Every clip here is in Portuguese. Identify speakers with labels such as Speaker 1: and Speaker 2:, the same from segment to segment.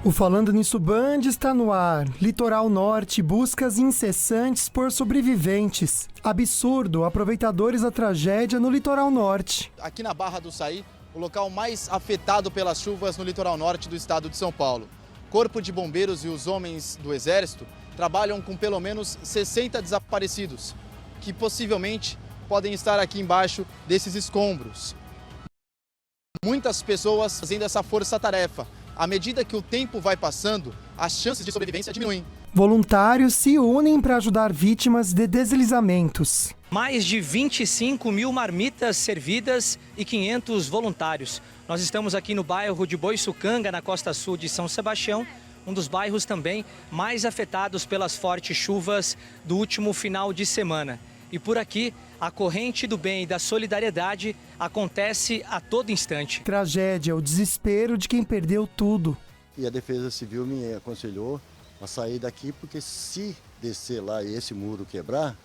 Speaker 1: O Falando Nisso Band está no ar. Litoral Norte, buscas incessantes por sobreviventes. Absurdo, aproveitadores da tragédia no Litoral Norte.
Speaker 2: Aqui na Barra do Saí, o local mais afetado pelas chuvas no litoral norte do estado de São Paulo. Corpo de Bombeiros e os homens do Exército trabalham com pelo menos 60 desaparecidos, que possivelmente podem estar aqui embaixo desses escombros. Muitas pessoas fazendo essa força-tarefa. À medida que o tempo vai passando, as chances de sobrevivência diminuem.
Speaker 1: Voluntários se unem para ajudar vítimas de deslizamentos.
Speaker 3: Mais de 25 mil marmitas servidas e 500 voluntários. Nós estamos aqui no bairro de Boiçucanga, na costa sul de São Sebastião, um dos bairros também mais afetados pelas fortes chuvas do último final de semana. E por aqui, a corrente do bem e da solidariedade acontece a todo instante.
Speaker 1: Tragédia, o desespero de quem perdeu tudo.
Speaker 4: E a Defesa Civil me aconselhou a sair daqui, porque se descer lá e esse muro quebrar,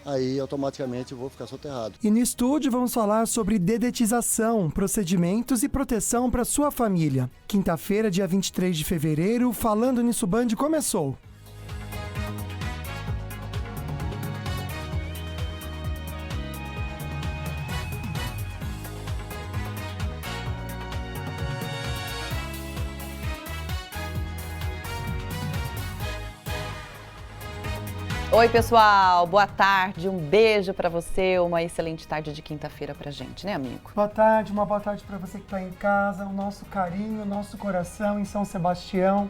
Speaker 4: aí automaticamente eu vou ficar soterrado.
Speaker 1: E no estúdio vamos falar sobre dedetização, procedimentos e proteção para sua família. Quinta-feira, dia 23 de fevereiro, Falando Nisso Band começou.
Speaker 5: Oi, pessoal, boa tarde, um beijo pra você, uma excelente tarde de quinta-feira pra gente, né, amigo?
Speaker 1: Boa tarde, uma boa tarde para você que está em casa, o nosso carinho, o nosso coração em São Sebastião,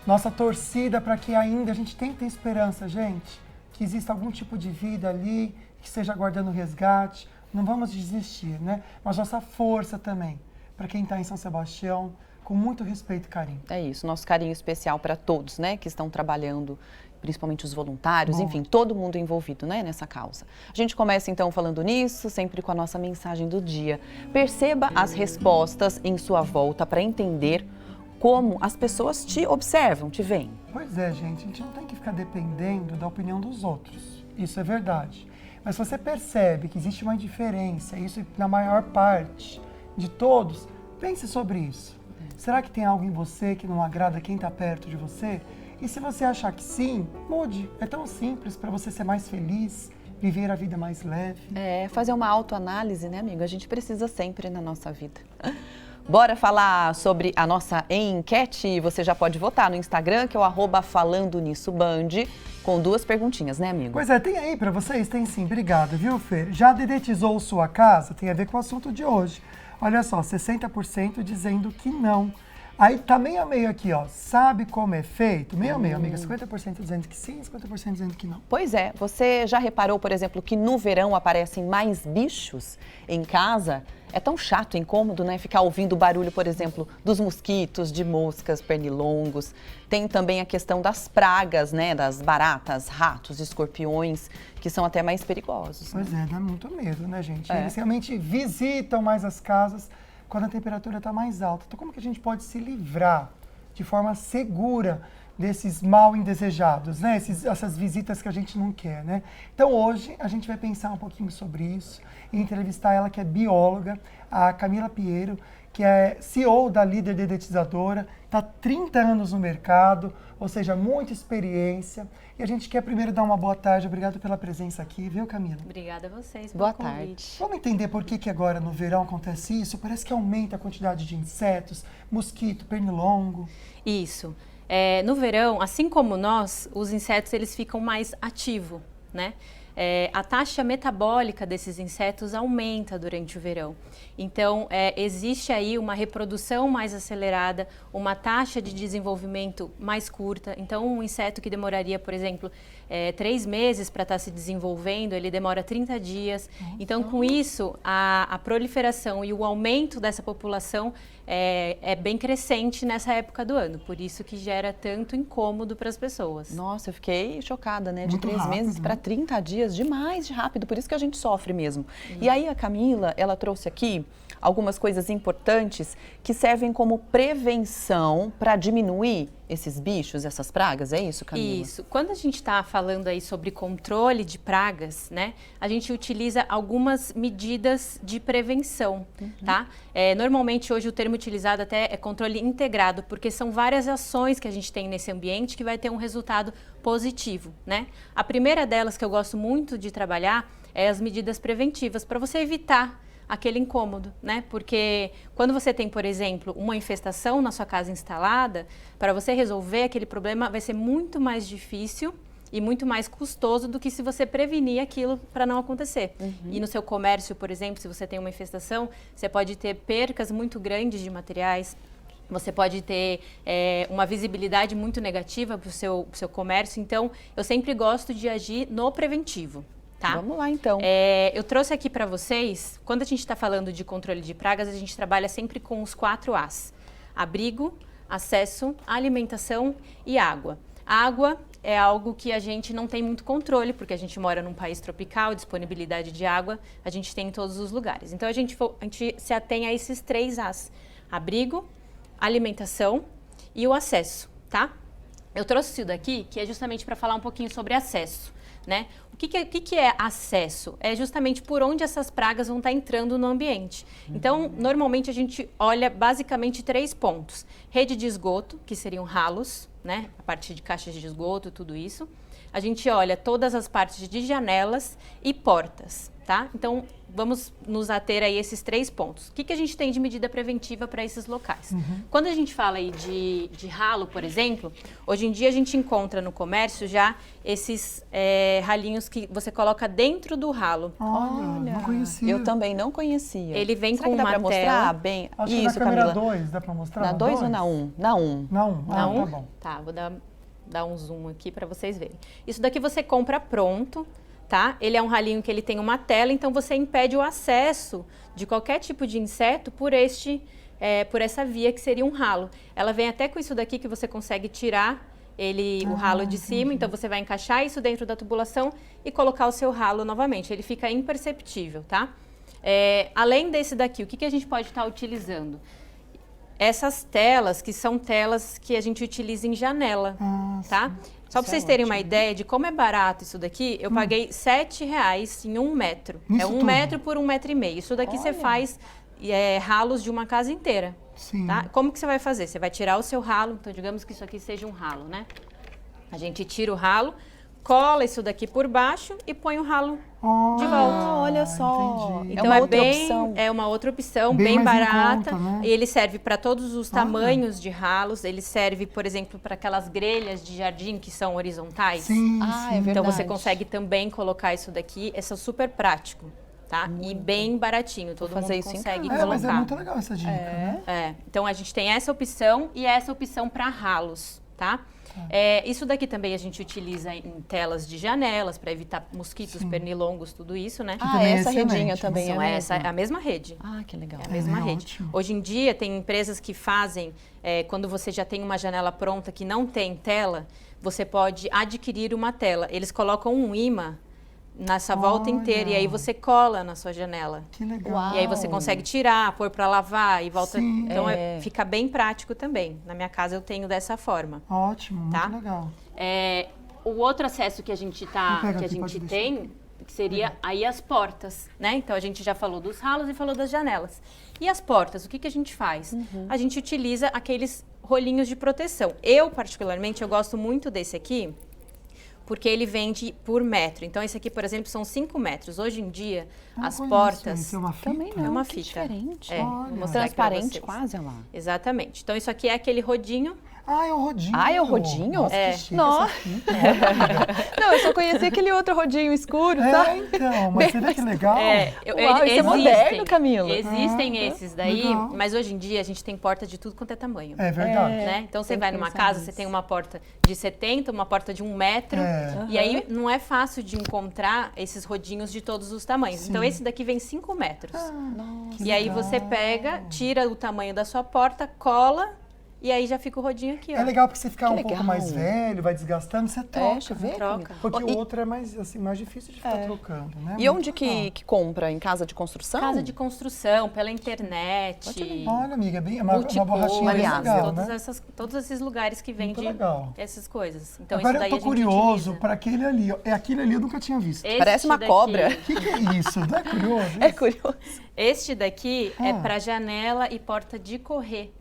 Speaker 1: nossa torcida para que ainda a gente tenha esperança, gente, que exista algum tipo de vida ali, que esteja aguardando o resgate, não vamos desistir, né? Mas nossa força também, para quem está em São Sebastião, com muito respeito e carinho.
Speaker 5: É isso, nosso carinho especial para todos, né, que estão trabalhando, principalmente os voluntários, enfim, todo mundo envolvido, né, nessa causa. A gente começa então falando nisso, sempre com a nossa mensagem do dia. Perceba as respostas em sua volta para entender como as pessoas te observam, te veem.
Speaker 1: Pois é, gente, a gente não tem que ficar dependendo da opinião dos outros, isso é verdade. Mas se você percebe que existe uma indiferença, isso na maior parte de todos, pense sobre isso. Será que tem algo em você que não agrada quem está perto de você? E se você achar que sim, mude. É tão simples para você ser mais feliz, viver a vida mais leve.
Speaker 5: É, fazer uma autoanálise, né, amigo? A gente precisa sempre na nossa vida. Bora falar sobre a nossa enquete? Você já pode votar no Instagram, que é o @FalandoNissoBand, com 2 perguntinhas, né, amigo?
Speaker 1: Pois é, tem aí para vocês? Tem sim, obrigada, viu, Fer? Já dedetizou sua casa? Tem a ver com o assunto de hoje. Olha só, 60% dizendo que não. Aí tá meio a meio aqui, ó. Sabe como é feito? Meio a meio, amiga. 50% dizendo que sim, 50% dizendo que não.
Speaker 5: Pois é. Você já reparou, por exemplo, que no verão aparecem mais bichos em casa? É tão chato, incômodo, né? Ficar ouvindo o barulho, por exemplo, dos mosquitos, de moscas, pernilongos. Tem também a questão das pragas, né? Das baratas, ratos, escorpiões, que são até mais perigosos.
Speaker 1: Pois
Speaker 5: né?
Speaker 1: é, dá muito medo, né, gente?
Speaker 5: É.
Speaker 1: Eles realmente visitam mais as casas quando a temperatura está mais alta. Então, como que a gente pode se livrar de forma segura desses mal indesejados, né? Essas visitas que a gente não quer, né? Então, hoje, a gente vai pensar um pouquinho sobre isso e entrevistar ela, que é bióloga, a Camila Piero, que é CEO da Líder Dedetizadora, está há 30 anos no mercado, ou seja, muita experiência. E a gente quer primeiro dar uma boa tarde, obrigado pela presença aqui, viu, Camila?
Speaker 6: Obrigada a vocês pelo
Speaker 5: Boa
Speaker 6: convite.
Speaker 5: tarde.
Speaker 1: Vamos entender por que agora no verão acontece isso? Parece que aumenta a quantidade de insetos, mosquito, pernilongo.
Speaker 6: Isso. No verão, assim como nós, os insetos eles ficam mais ativos, né? A taxa metabólica desses insetos aumenta durante o verão. Então, existe aí uma reprodução mais acelerada, uma taxa de desenvolvimento mais curta. Então, um inseto que demoraria, por exemplo, 3 meses para estar se desenvolvendo, ele demora 30 dias. Então, com isso, a proliferação e o aumento dessa população é bem crescente nessa época do ano. Por isso que gera tanto incômodo para as pessoas.
Speaker 5: Nossa, eu fiquei chocada, né? De
Speaker 1: Muito
Speaker 5: 3
Speaker 1: rápido,
Speaker 5: meses
Speaker 1: né?
Speaker 5: para 30 dias, demais de rápido, por isso que a gente sofre mesmo. E aí a Camila, ela trouxe aqui algumas coisas importantes que servem como prevenção para diminuir esses bichos, essas pragas, é isso, Camila?
Speaker 6: Isso. Quando a gente está falando aí sobre controle de pragas, né, a gente utiliza algumas medidas de prevenção, tá? Normalmente hoje o termo utilizado até é controle integrado, porque são várias ações que a gente tem nesse ambiente que vai ter um resultado positivo, né? A primeira delas que eu gosto muito de trabalhar é as medidas preventivas, para você evitar aquele incômodo, né? Porque quando você tem, por exemplo, uma infestação na sua casa instalada, para você resolver aquele problema vai ser muito mais difícil e muito mais custoso do que se você prevenir aquilo para não acontecer. E no seu comércio, por exemplo, se você tem uma infestação, você pode ter percas muito grandes de materiais, você pode ter uma visibilidade muito negativa para o seu comércio. Então, eu sempre gosto de agir no preventivo. Tá?
Speaker 5: Vamos lá, então.
Speaker 6: Eu trouxe aqui para vocês, quando a gente está falando de controle de pragas, a gente trabalha sempre com os 4 As. Abrigo, acesso, alimentação e água. Água é algo que a gente não tem muito controle, porque a gente mora num país tropical, disponibilidade de água a gente tem em todos os lugares. Então, a gente se atém a esses 3 As. Abrigo, alimentação e o acesso, tá? Eu trouxe isso daqui, que é justamente para falar um pouquinho sobre acesso. Né? O que é acesso? É justamente por onde essas pragas vão estar entrando no ambiente. Então, normalmente a gente olha basicamente 3 pontos. Rede de esgoto, que seriam ralos, né? A partir de caixas de esgoto, tudo isso. A gente olha todas as partes de janelas e portas, tá? Então, vamos nos ater aí a esses 3 pontos. O que a gente tem de medida preventiva para esses locais? Quando a gente fala aí de ralo, por exemplo, hoje em dia a gente encontra no comércio já esses ralinhos que você coloca dentro do ralo.
Speaker 1: Olha, não conhecia.
Speaker 5: Eu também não conhecia.
Speaker 6: Ele vem
Speaker 5: Será
Speaker 6: com
Speaker 5: que dá
Speaker 6: uma
Speaker 5: pra mostrar
Speaker 6: tela.
Speaker 5: bem?
Speaker 1: Acho
Speaker 5: Isso,
Speaker 1: que na câmera
Speaker 5: Camila.
Speaker 1: 2, dá pra mostrar?
Speaker 5: Na 2 ou
Speaker 1: dois?
Speaker 5: na 1? Na 1.
Speaker 1: Na 1.
Speaker 6: Não?
Speaker 1: Tá bom.
Speaker 6: Tá, vou dar um zoom aqui para vocês verem. Isso daqui você compra pronto, tá? Ele é um ralinho que ele tem uma tela, então você impede o acesso de qualquer tipo de inseto por essa via que seria um ralo. Ela vem até com isso daqui que você consegue tirar o ralo de cima, então você vai encaixar isso dentro da tubulação e colocar o seu ralo novamente. Ele fica imperceptível, tá? Além desse daqui, o que a gente pode estar utilizando? Essas telas, que são telas que a gente utiliza em janela, tá? Só para vocês terem uma ideia de como é barato isso daqui, eu paguei R$7 em 1 metro.
Speaker 1: Isso
Speaker 6: 1
Speaker 1: tudo?
Speaker 6: metro por 1,5 metro. Isso daqui você faz ralos de uma casa inteira,
Speaker 1: Sim.
Speaker 6: tá? Como que você vai fazer? Você vai tirar o seu ralo, então digamos que isso aqui seja um ralo, né? A gente tira o ralo, cola isso daqui por baixo e põe o ralo de volta.
Speaker 5: Olha só.
Speaker 1: Entendi.
Speaker 6: Então
Speaker 5: uma outra opção.
Speaker 6: É uma outra opção,
Speaker 1: Bem
Speaker 6: bem
Speaker 1: mais em
Speaker 6: barata.
Speaker 1: conta, né?
Speaker 6: E ele serve para todos os tamanhos de ralos. Ele serve, por exemplo, para aquelas grelhas de jardim que são horizontais.
Speaker 1: Sim,
Speaker 5: Ah,
Speaker 1: sim.
Speaker 5: é verdade.
Speaker 6: Então você consegue também colocar isso daqui. Esse é super prático, tá? E bem baratinho. Todo
Speaker 5: fazer
Speaker 6: mundo
Speaker 5: isso em
Speaker 6: consegue
Speaker 5: casa.
Speaker 1: Mas é
Speaker 6: colocar.
Speaker 1: muito legal essa dica, né?
Speaker 6: Então a gente tem essa opção e essa opção para ralos, tá? Isso daqui também a gente utiliza em telas de janelas para evitar mosquitos, pernilongos, tudo isso, né?
Speaker 5: Ah,
Speaker 1: também é
Speaker 5: essa redinha
Speaker 1: excelente,
Speaker 5: também
Speaker 6: São
Speaker 5: é
Speaker 6: essa, é
Speaker 5: mesmo.
Speaker 6: a mesma rede.
Speaker 5: Ah, que legal.
Speaker 6: É a mesma
Speaker 1: É,
Speaker 6: rede.
Speaker 1: ótimo.
Speaker 6: Hoje em dia tem empresas que fazem, quando você já tem uma janela pronta que não tem tela, você pode adquirir uma tela. Eles colocam um imã nessa volta inteira e aí você cola na sua janela.
Speaker 1: Que legal.
Speaker 5: Uau.
Speaker 6: E aí você consegue tirar, pôr para lavar e volta.
Speaker 1: Sim.
Speaker 6: Então fica bem prático também. Na minha casa eu tenho dessa forma.
Speaker 1: Ótimo,
Speaker 6: Tá?
Speaker 1: muito legal.
Speaker 6: O outro acesso que a gente
Speaker 1: pode
Speaker 6: tem, que seria aí as portas, né? Então a gente já falou dos ralos e falou das janelas. E as portas, o que a gente faz? A gente utiliza aqueles rolinhos de proteção. Eu, particularmente, eu gosto muito desse aqui, porque ele vende por metro. Então, esse aqui, por exemplo, são 5 metros. Hoje em dia,
Speaker 1: Não
Speaker 6: as
Speaker 1: conheço
Speaker 6: portas...
Speaker 1: isso. É uma fita?
Speaker 5: Também não,
Speaker 6: É uma
Speaker 5: que
Speaker 6: fita.
Speaker 5: diferente.
Speaker 1: Olha.
Speaker 6: vou mostrar aqui pra
Speaker 5: Transparente
Speaker 6: vocês.
Speaker 5: quase, olha lá.
Speaker 6: Exatamente. Então, isso aqui é aquele rodinho.
Speaker 1: Ah, é o rodinho.
Speaker 5: Ah, é o rodinho?
Speaker 1: Nossa,
Speaker 5: É.
Speaker 1: que chique
Speaker 5: Nossa.
Speaker 1: essa fita. Olha.
Speaker 5: Não, eu só conheci aquele outro rodinho escuro, tá?
Speaker 1: É, então, mas você vê que legal.
Speaker 5: Uau, isso é moderno, Camila.
Speaker 6: Existem esses daí,
Speaker 1: legal.
Speaker 6: mas hoje em dia a gente tem porta de tudo quanto é tamanho.
Speaker 1: É verdade.
Speaker 6: Né? Então você
Speaker 5: tem
Speaker 6: vai
Speaker 5: que
Speaker 6: numa
Speaker 5: pensar
Speaker 6: casa,
Speaker 5: nisso.
Speaker 6: você tem uma porta de 70, uma porta de 1 metro.
Speaker 1: É.
Speaker 6: E aí não é fácil de encontrar esses rodinhos de todos os tamanhos.
Speaker 1: Sim.
Speaker 6: Então esse daqui vem 5 metros.
Speaker 5: Nossa.
Speaker 6: E aí você pega, tira o tamanho da sua porta, cola e aí já fica o rodinho aqui, ó.
Speaker 1: É legal porque você ficar
Speaker 5: Que
Speaker 1: um
Speaker 5: legal.
Speaker 1: pouco mais velho, vai desgastando, você troca.
Speaker 5: Deixa eu ver.
Speaker 6: Troca.
Speaker 5: Camila.
Speaker 1: Porque
Speaker 5: E-
Speaker 1: o outro é mais, assim, mais difícil de ficar trocando, né?
Speaker 5: E
Speaker 1: Muito
Speaker 5: onde
Speaker 1: legal.
Speaker 5: que compra? Em casa de construção?
Speaker 6: Casa de construção, pela internet.
Speaker 1: Olha, amiga, bem, uma borrachinha bem
Speaker 5: aliás,
Speaker 1: legal,
Speaker 6: todos,
Speaker 1: né?
Speaker 6: todos esses lugares que
Speaker 1: Muito
Speaker 6: vendem
Speaker 1: legal.
Speaker 6: essas coisas. Então,
Speaker 1: Agora
Speaker 6: isso daí
Speaker 1: eu
Speaker 6: a
Speaker 1: tô
Speaker 6: gente
Speaker 1: curioso
Speaker 6: utiliza.
Speaker 1: para aquele ali, ó. É aquele ali eu nunca tinha visto.
Speaker 6: Este
Speaker 5: Parece uma
Speaker 6: daqui-
Speaker 5: cobra.
Speaker 1: O que é isso? Não é curioso?
Speaker 5: É
Speaker 1: isso?
Speaker 5: curioso.
Speaker 6: Este daqui é
Speaker 1: Ah.
Speaker 6: para janela e porta de correr.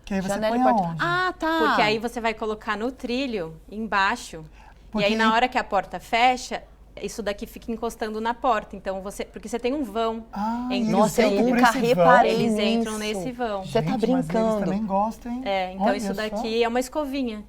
Speaker 1: Que aí você
Speaker 5: Janela
Speaker 1: põe
Speaker 5: e porta.
Speaker 1: aonde?
Speaker 5: Ah, tá.
Speaker 6: Porque aí você vai colocar no trilho, embaixo.
Speaker 1: Porque
Speaker 6: E aí, na hora que a porta fecha, isso daqui fica encostando na porta. Então, porque você tem um vão.
Speaker 1: Ah,
Speaker 6: entre
Speaker 1: eles
Speaker 5: Nossa, eu
Speaker 1: entram por
Speaker 5: nunca
Speaker 1: esse vão?
Speaker 5: reparei
Speaker 6: Eles
Speaker 5: nisso.
Speaker 6: entram nesse vão.
Speaker 5: Você tá
Speaker 1: Gente, mas eles
Speaker 5: brincando.
Speaker 1: também gostam, hein?
Speaker 6: Então
Speaker 1: Olha
Speaker 6: isso
Speaker 1: só.
Speaker 6: daqui é uma escovinha.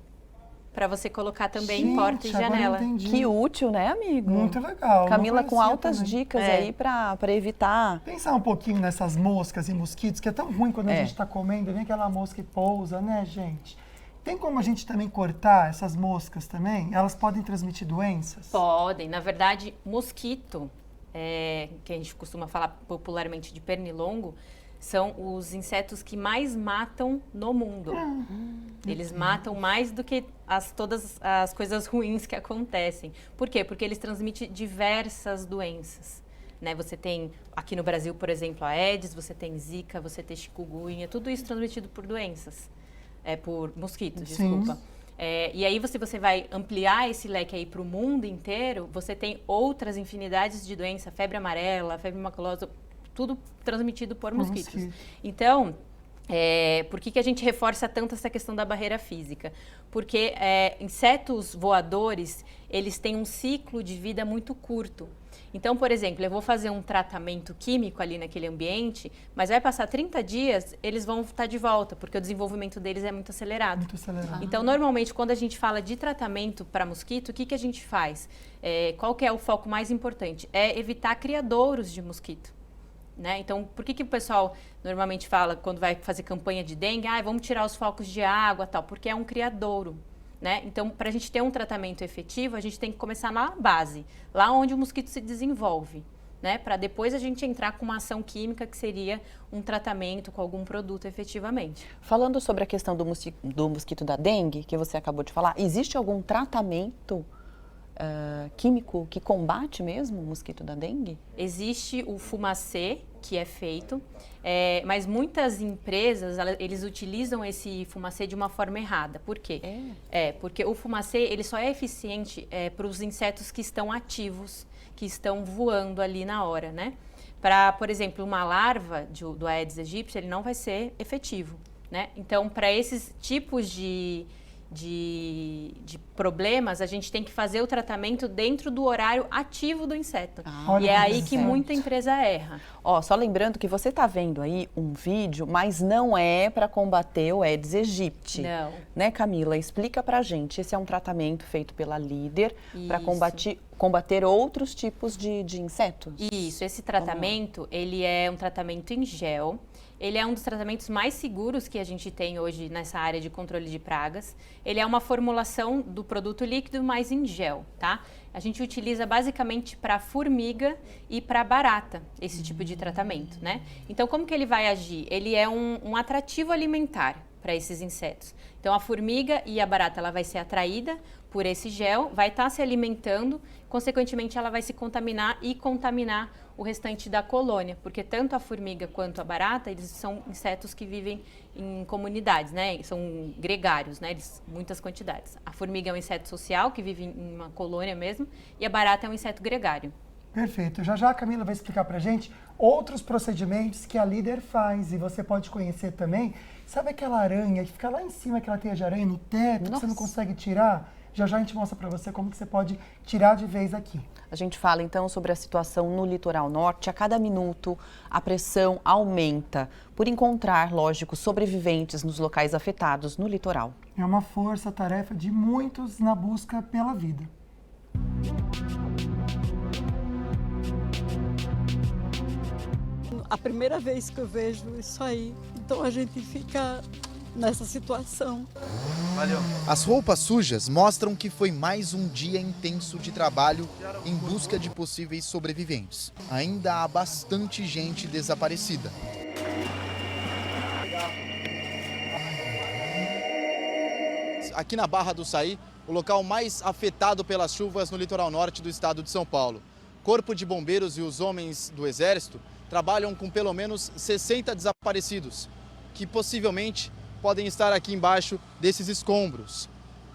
Speaker 6: Para você colocar também
Speaker 1: Gente,
Speaker 6: em porta e
Speaker 1: agora eu
Speaker 6: janela.
Speaker 1: entendi.
Speaker 5: Que útil, né, amigo?
Speaker 1: Muito legal. não
Speaker 5: Camila com
Speaker 1: conhecia
Speaker 5: altas
Speaker 1: também.
Speaker 5: dicas
Speaker 6: É.
Speaker 5: aí pra evitar.
Speaker 1: Pensar um pouquinho nessas moscas e mosquitos, que é tão ruim quando a
Speaker 5: É.
Speaker 1: gente está comendo, vem aquela mosca e pousa, né, gente? Tem como a gente também cortar essas moscas também? Elas podem transmitir doenças?
Speaker 6: Podem. Na verdade, mosquito, que a gente costuma falar popularmente de pernilongo, são os insetos que mais matam no mundo. Eles matam mais do que todas as coisas ruins que acontecem. Por quê? Porque eles transmitem diversas doenças. Né? Você tem, aqui no Brasil, por exemplo, a Aedes, você tem Zika, você tem chikungunya, tudo isso transmitido por doenças. Por mosquitos,
Speaker 1: Sim.
Speaker 6: desculpa. E aí você vai ampliar esse leque aí para o mundo inteiro, você tem outras infinidades de doenças, febre amarela, febre maculosa, tudo transmitido por mosquitos.
Speaker 1: mosquitos.
Speaker 6: Então, por que a gente reforça tanto essa questão da barreira física? Porque insetos voadores, eles têm um ciclo de vida muito curto. Então, por exemplo, eu vou fazer um tratamento químico ali naquele ambiente, mas vai passar 30 dias, eles vão estar de volta, porque o desenvolvimento deles é muito acelerado.
Speaker 1: Muito acelerado.
Speaker 6: Então, normalmente, quando a gente fala de tratamento para mosquito, o que a gente faz? Qual que é o foco mais importante? É evitar criadouros de mosquito. Né? Então, por que o pessoal normalmente fala, quando vai fazer campanha de dengue, vamos tirar os focos de água, tal? Porque é um criadouro. Né? Então, para a gente ter um tratamento efetivo, a gente tem que começar na base, lá onde o mosquito se desenvolve, né? Para depois a gente entrar com uma ação química que seria um tratamento com algum produto efetivamente.
Speaker 5: Falando sobre a questão do mosquito da dengue, que você acabou de falar, existe algum tratamento químico que combate mesmo o mosquito da dengue?
Speaker 6: Existe o fumacê, que é feito, mas muitas empresas, eles utilizam esse fumacê de uma forma errada. Por quê? Porque o fumacê, ele só é eficiente para os insetos que estão ativos, que estão voando ali na hora, né? Para, por exemplo, uma larva do Aedes aegypti, ele não vai ser efetivo, né? Então, para esses tipos de problemas, a gente tem que fazer o tratamento dentro do horário ativo do inseto.
Speaker 1: Olha
Speaker 6: E é
Speaker 1: que
Speaker 6: aí que
Speaker 1: interessante.
Speaker 6: muita empresa erra.
Speaker 5: Ó, só lembrando que você está vendo aí um vídeo, mas não é para combater o Aedes aegypti.
Speaker 6: Não.
Speaker 5: Né, Camila? Explica pra gente. Esse é um tratamento feito pela Líder para
Speaker 6: Isso.
Speaker 5: combater outros tipos de insetos.
Speaker 6: Isso, esse tratamento, ele é um tratamento em gel. Ele é um dos tratamentos mais seguros que a gente tem hoje nessa área de controle de pragas. Ele é uma formulação do produto líquido, mas em gel, tá? A gente utiliza basicamente para formiga e para barata esse tipo de tratamento, né? Então, como que ele vai agir? Ele é um atrativo alimentar para esses insetos. Então, a formiga e a barata, ela vai ser atraída por esse gel, vai estar se alimentando, consequentemente, ela vai se contaminar e contaminar o restante da colônia, porque tanto a formiga quanto a barata, eles são insetos que vivem em comunidades, né? São gregários, né? Muitas quantidades. A formiga é um inseto social, que vive em uma colônia mesmo, e a barata é um inseto gregário.
Speaker 1: Perfeito. Já já a Camila vai explicar pra gente outros procedimentos que a Líder faz e você pode conhecer também. Sabe aquela aranha que fica lá em cima, aquela teia de aranha no teto, que você não consegue tirar? Já já a gente mostra pra você como que você pode tirar de vez aqui.
Speaker 5: A gente fala então sobre a situação no litoral norte. A cada minuto a pressão aumenta por encontrar, lógico, sobreviventes nos locais afetados no litoral.
Speaker 1: É uma força-tarefa de muitos na busca pela vida.
Speaker 7: A primeira vez que eu vejo isso aí, então a gente fica nessa situação.
Speaker 2: As roupas sujas mostram que foi mais um dia intenso de trabalho em busca de possíveis sobreviventes. Ainda há bastante gente desaparecida. aqui na Barra do Saí, o local mais afetado pelas chuvas no litoral norte do estado de São Paulo. Corpo de Bombeiros e os homens do Exército trabalham com pelo menos 60 desaparecidos, que possivelmente podem estar aqui embaixo desses escombros.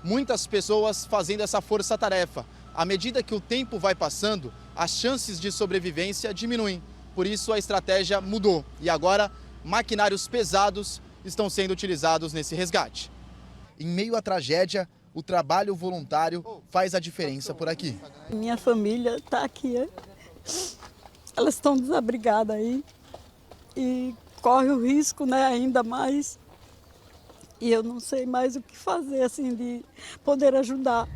Speaker 2: Muitas pessoas fazendo essa força-tarefa. À medida que o tempo vai passando, as chances de sobrevivência diminuem. Por isso a estratégia mudou e agora maquinários pesados estão sendo utilizados nesse resgate. Em meio à tragédia, o trabalho voluntário faz a diferença por aqui.
Speaker 7: Minha família está aqui. Elas estão desabrigadas aí e corre o risco, né, ainda mais. E eu não sei mais o que fazer, assim, de poder ajudar.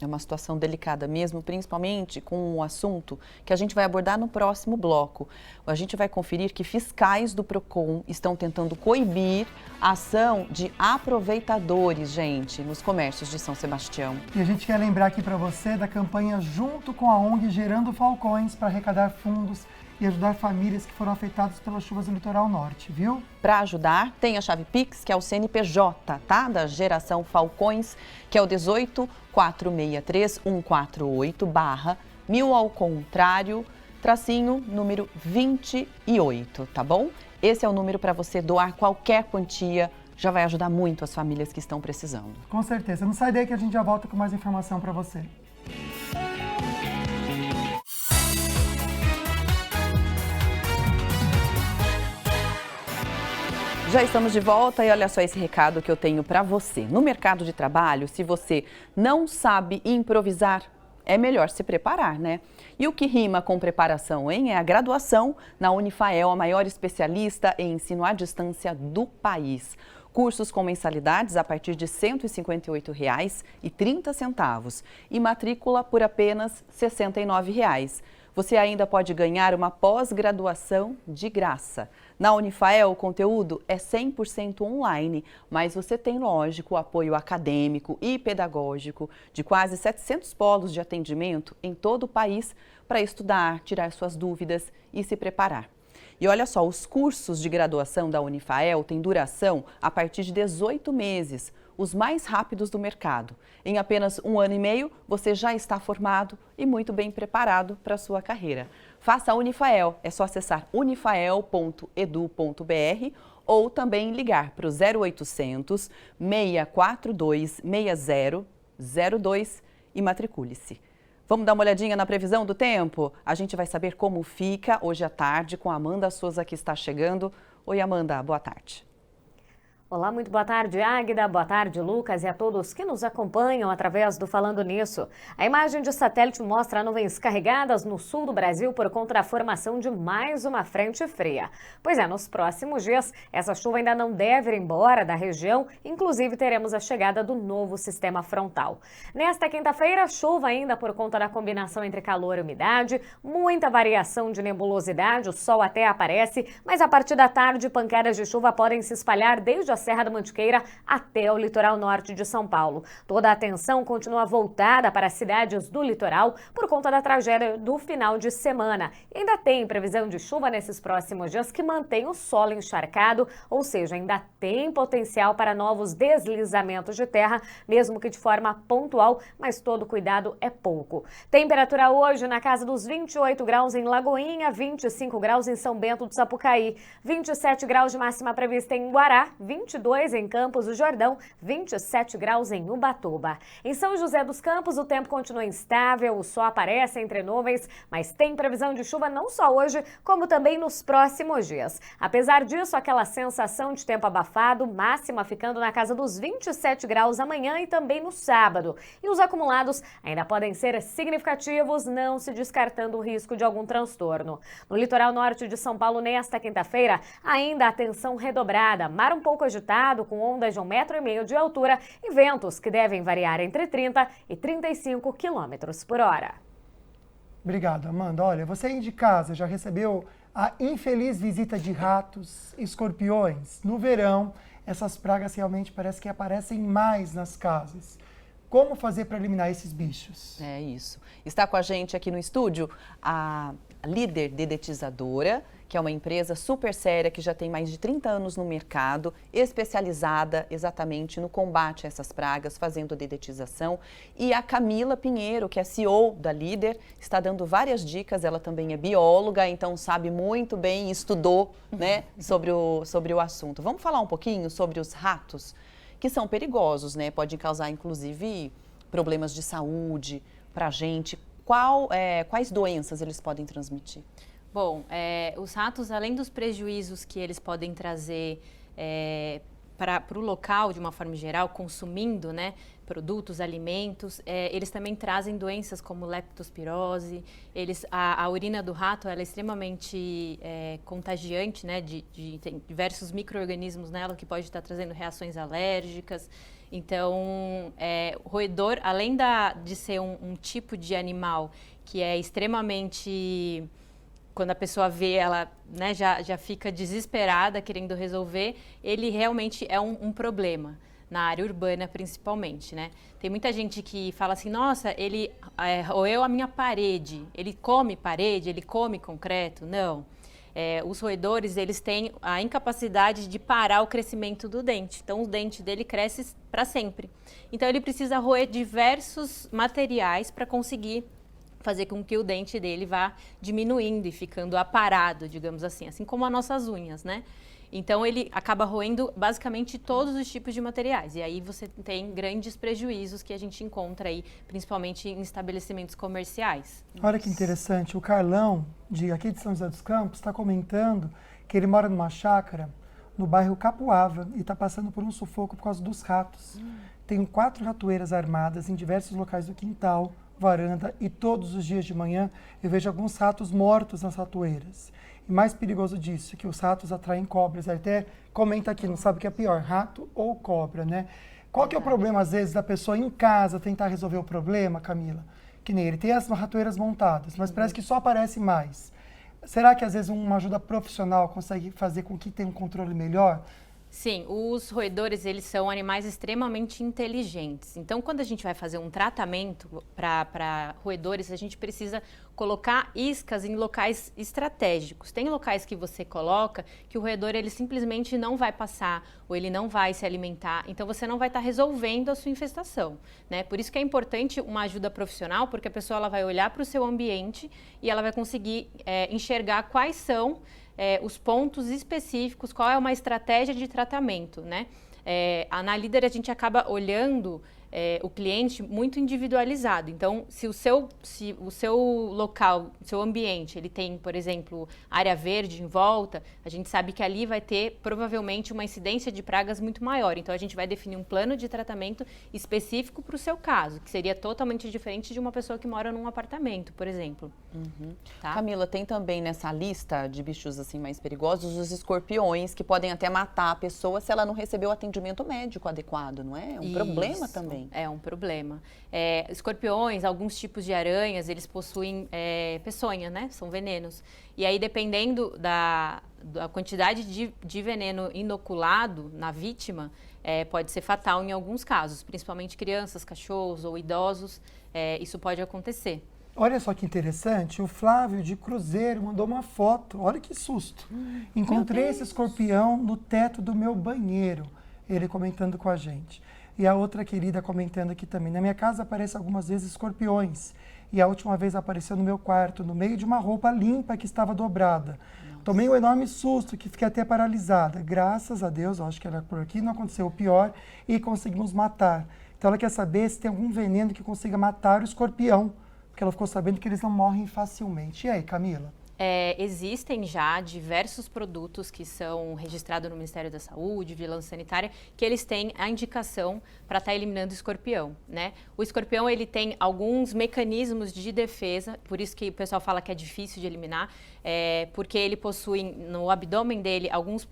Speaker 5: É uma situação delicada mesmo, principalmente com um assunto que a gente vai abordar no próximo bloco. A gente vai conferir que fiscais do PROCON estão tentando coibir a ação de aproveitadores, gente, nos comércios de São Sebastião.
Speaker 1: E a gente quer lembrar aqui para você da campanha junto com a ONG Gerando Falcões para arrecadar fundos e ajudar famílias que foram afetadas pelas chuvas no litoral norte, viu?
Speaker 5: Para ajudar, tem a chave Pix, que é o CNPJ, tá? Da Geração Falcões, que é o 18463148/1000 ao contrário, tracinho, número 28, tá bom? Esse é o número para você doar qualquer quantia, já vai ajudar muito as famílias que estão precisando.
Speaker 1: Com certeza. Não sai daí que a gente já volta com mais informação para você.
Speaker 5: Já estamos de volta e olha só esse recado que eu tenho para você. No mercado de trabalho, se você não sabe improvisar, é melhor se preparar, né? E o que rima com preparação, hein? É a graduação na Unifael, a maior especialista em ensino à distância do país. Cursos com mensalidades a partir de R$ 158,30 e matrícula por apenas R$ 69,00. Você ainda pode ganhar uma pós-graduação de graça. Na Unifael, o conteúdo é 100% online, mas você tem, lógico, o apoio acadêmico e pedagógico de quase 700 polos de atendimento em todo o país para estudar, tirar suas dúvidas e se preparar. E olha só, os cursos de graduação da Unifael têm duração a partir de 18 meses, os mais rápidos do mercado. Em apenas 1 ano e meio, você já está formado e muito bem preparado para a sua carreira. Faça a Unifael, é só acessar unifael.edu.br ou também ligar para o 0800 642 6002 e matricule-se. Vamos dar uma olhadinha na previsão do tempo? A gente vai saber como fica hoje à tarde com a Amanda Souza, que está chegando. Oi, Amanda, boa tarde.
Speaker 8: Olá, muito boa tarde, Águida, boa tarde, Lucas, e a todos que nos acompanham através do Falando Nisso. A imagem de satélite mostra nuvens carregadas no sul do Brasil por conta da formação de mais uma frente fria. Pois é, nos próximos dias, essa chuva ainda não deve ir embora da região, inclusive teremos a chegada do novo sistema frontal. Nesta quinta-feira, chuva ainda por conta da combinação entre calor e umidade, muita variação de nebulosidade, o sol até aparece, mas a partir da tarde, pancadas de chuva podem se espalhar desde a Serra da Mantiqueira até o litoral norte de São Paulo. Toda a atenção continua voltada para as cidades do litoral por conta da tragédia do final de semana. E ainda tem previsão de chuva nesses próximos dias que mantém o solo encharcado, ou seja, ainda tem potencial para novos deslizamentos de terra, mesmo que de forma pontual, mas todo cuidado é pouco. Temperatura hoje na casa dos 28 graus em Lagoinha, 25 graus em São Bento do Sapucaí, 27 graus de máxima prevista em Guará, 22 em Campos do Jordão, 27 graus em Ubatuba. Em São José dos Campos, o tempo continua instável, o sol aparece entre nuvens, mas tem previsão de chuva não só hoje, como também nos próximos dias. Apesar disso, aquela sensação de tempo abafado, máxima ficando na casa dos 27 graus amanhã e também no sábado. E os acumulados ainda podem ser significativos, não se descartando o risco de algum transtorno. No litoral norte de São Paulo, nesta quinta-feira, ainda a atenção redobrada, mar um pouco agitado, com ondas de 1,5 metro de altura e ventos que devem variar entre 30 e 35 quilômetros por hora.
Speaker 1: Obrigado, Amanda. Olha, você aí de casa já recebeu a infeliz visita de ratos, escorpiões? No verão, essas pragas realmente parece que aparecem mais nas casas. Como fazer para eliminar esses bichos?
Speaker 5: É isso. Está com a gente aqui no estúdio a líder dedetizadora, que é uma empresa super séria, que já tem mais de 30 anos no mercado, especializada exatamente no combate a essas pragas, fazendo dedetização. E a Camila Pinheiro, que é CEO da Líder, está dando várias dicas, ela também é bióloga, então sabe muito bem, estudou, né, sobre o assunto. Vamos falar um pouquinho sobre os ratos, que são perigosos, né? Podem causar, inclusive, problemas de saúde para a gente. Quais doenças eles podem transmitir?
Speaker 6: Bom, os ratos, além dos prejuízos que eles podem trazer para o local, de uma forma geral, consumindo, né, produtos, alimentos, eles também trazem doenças como leptospirose. A urina do rato ela é extremamente contagiante, né, tem diversos micro-organismos nela que pode estar trazendo reações alérgicas. Então, o roedor, além de ser um tipo de animal que é extremamente... Quando a pessoa vê, ela, né, já fica desesperada querendo resolver, ele realmente é um problema, na área urbana principalmente, né? Tem muita gente que fala assim, nossa, ele roeu a minha parede, ele come parede, ele come concreto. Não. Os roedores, eles têm a incapacidade de parar o crescimento do dente. Então, o dente dele cresce para sempre. Então, ele precisa roer diversos materiais para conseguir fazer com que o dente dele vá diminuindo e ficando aparado, digamos assim como as nossas unhas, né? Então, ele acaba roendo basicamente todos os tipos de materiais. E aí você tem grandes prejuízos que a gente encontra aí, principalmente em estabelecimentos comerciais.
Speaker 1: Olha que interessante, o Carlão, aqui de São José dos Campos, está comentando que ele mora numa chácara no bairro Capuava e está passando por um sufoco por causa dos ratos. Tem 4 ratoeiras armadas em diversos locais do quintal, varanda, e todos os dias de manhã eu vejo alguns ratos mortos nas ratoeiras. E mais perigoso disso é que os ratos atraem cobras. Ele até comenta aqui, não sabe o que é pior, rato ou cobra, né? Qual que é o problema, às vezes, da pessoa em casa tentar resolver o problema, Camila? Que nem ele tem as ratoeiras montadas, mas parece que só aparece mais. Será que, às vezes, uma ajuda profissional consegue fazer com que tenha um controle melhor?
Speaker 6: Sim, os roedores, eles são animais extremamente inteligentes. Então, quando a gente vai fazer um tratamento para roedores, a gente precisa colocar iscas em locais estratégicos. Tem locais que você coloca que o roedor ele simplesmente não vai passar ou ele não vai se alimentar. Então, você não vai estar resolvendo a sua infestação, né? Por isso que é importante uma ajuda profissional, porque a pessoa ela vai olhar para o seu ambiente e ela vai conseguir enxergar quais são os pontos específicos, qual é uma estratégia de tratamento, né? Na Líder a gente acaba olhando o cliente muito individualizado. Então, se o seu local, o seu ambiente, ele tem, por exemplo, área verde em volta, a gente sabe que ali vai ter provavelmente uma incidência de pragas muito maior. Então, a gente vai definir um plano de tratamento específico para o seu caso, que seria totalmente diferente de uma pessoa que mora num apartamento, por exemplo. Tá?
Speaker 5: Camila, tem também nessa lista de bichos assim mais perigosos os escorpiões, que podem até matar a pessoa se ela não recebeu atendimento médico adequado, não é? É um problema também.
Speaker 6: É um problema. Escorpiões, alguns tipos de aranhas, eles possuem peçonha, né? São venenos. E aí, dependendo da quantidade de veneno inoculado na vítima, pode ser fatal em alguns casos, principalmente crianças, cachorros ou idosos, isso pode acontecer.
Speaker 1: Olha só que interessante, o Flávio de Cruzeiro mandou uma foto, olha que susto. Encontrei esse escorpião no teto do meu banheiro, ele comentando com a gente. E a outra querida comentando aqui também, na minha casa aparecem algumas vezes escorpiões. E a última vez apareceu no meu quarto, no meio de uma roupa limpa que estava dobrada. Tomei um enorme susto, que fiquei até paralisada. Graças a Deus, acho que era por aqui, não aconteceu o pior e conseguimos matar. Então ela quer saber se tem algum veneno que consiga matar o escorpião, porque ela ficou sabendo que eles não morrem facilmente. E aí, Camila?
Speaker 6: Existem já diversos produtos que são registrados no Ministério da Saúde, Vigilância Sanitária, que eles têm a indicação para estar eliminando o escorpião, né? O escorpião, ele tem alguns mecanismos de defesa, por isso que o pessoal fala que é difícil de eliminar, porque ele possui no abdômen dele alguns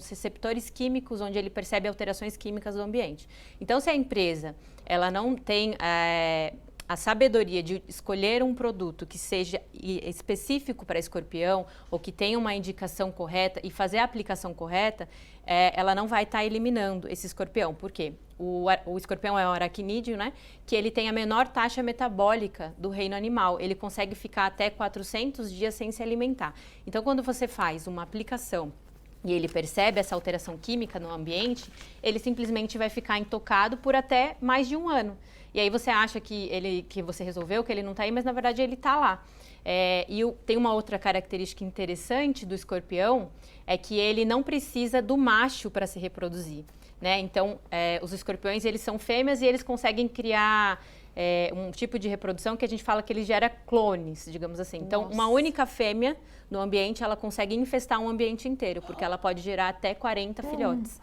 Speaker 6: receptores químicos, onde ele percebe alterações químicas do ambiente. Então, se a empresa ela não tem a sabedoria de escolher um produto que seja específico para escorpião ou que tenha uma indicação correta e fazer a aplicação correta, ela não vai estar eliminando esse escorpião. Por quê? O escorpião é um aracnídeo, né? Que ele tem a menor taxa metabólica do reino animal. Ele consegue ficar até 400 dias sem se alimentar. Então, quando você faz uma aplicação e ele percebe essa alteração química no ambiente, ele simplesmente vai ficar intocado por até mais de um ano. E aí você acha que você resolveu, que ele não está aí, mas na verdade ele está lá. Tem uma outra característica interessante do escorpião, é que ele não precisa do macho para se reproduzir, né? Então, os escorpiões, eles são fêmeas e eles conseguem criar um tipo de reprodução que a gente fala que ele gera clones, digamos assim. Então, uma única fêmea no ambiente, ela consegue infestar um ambiente inteiro, porque ela pode gerar até 40 filhotes.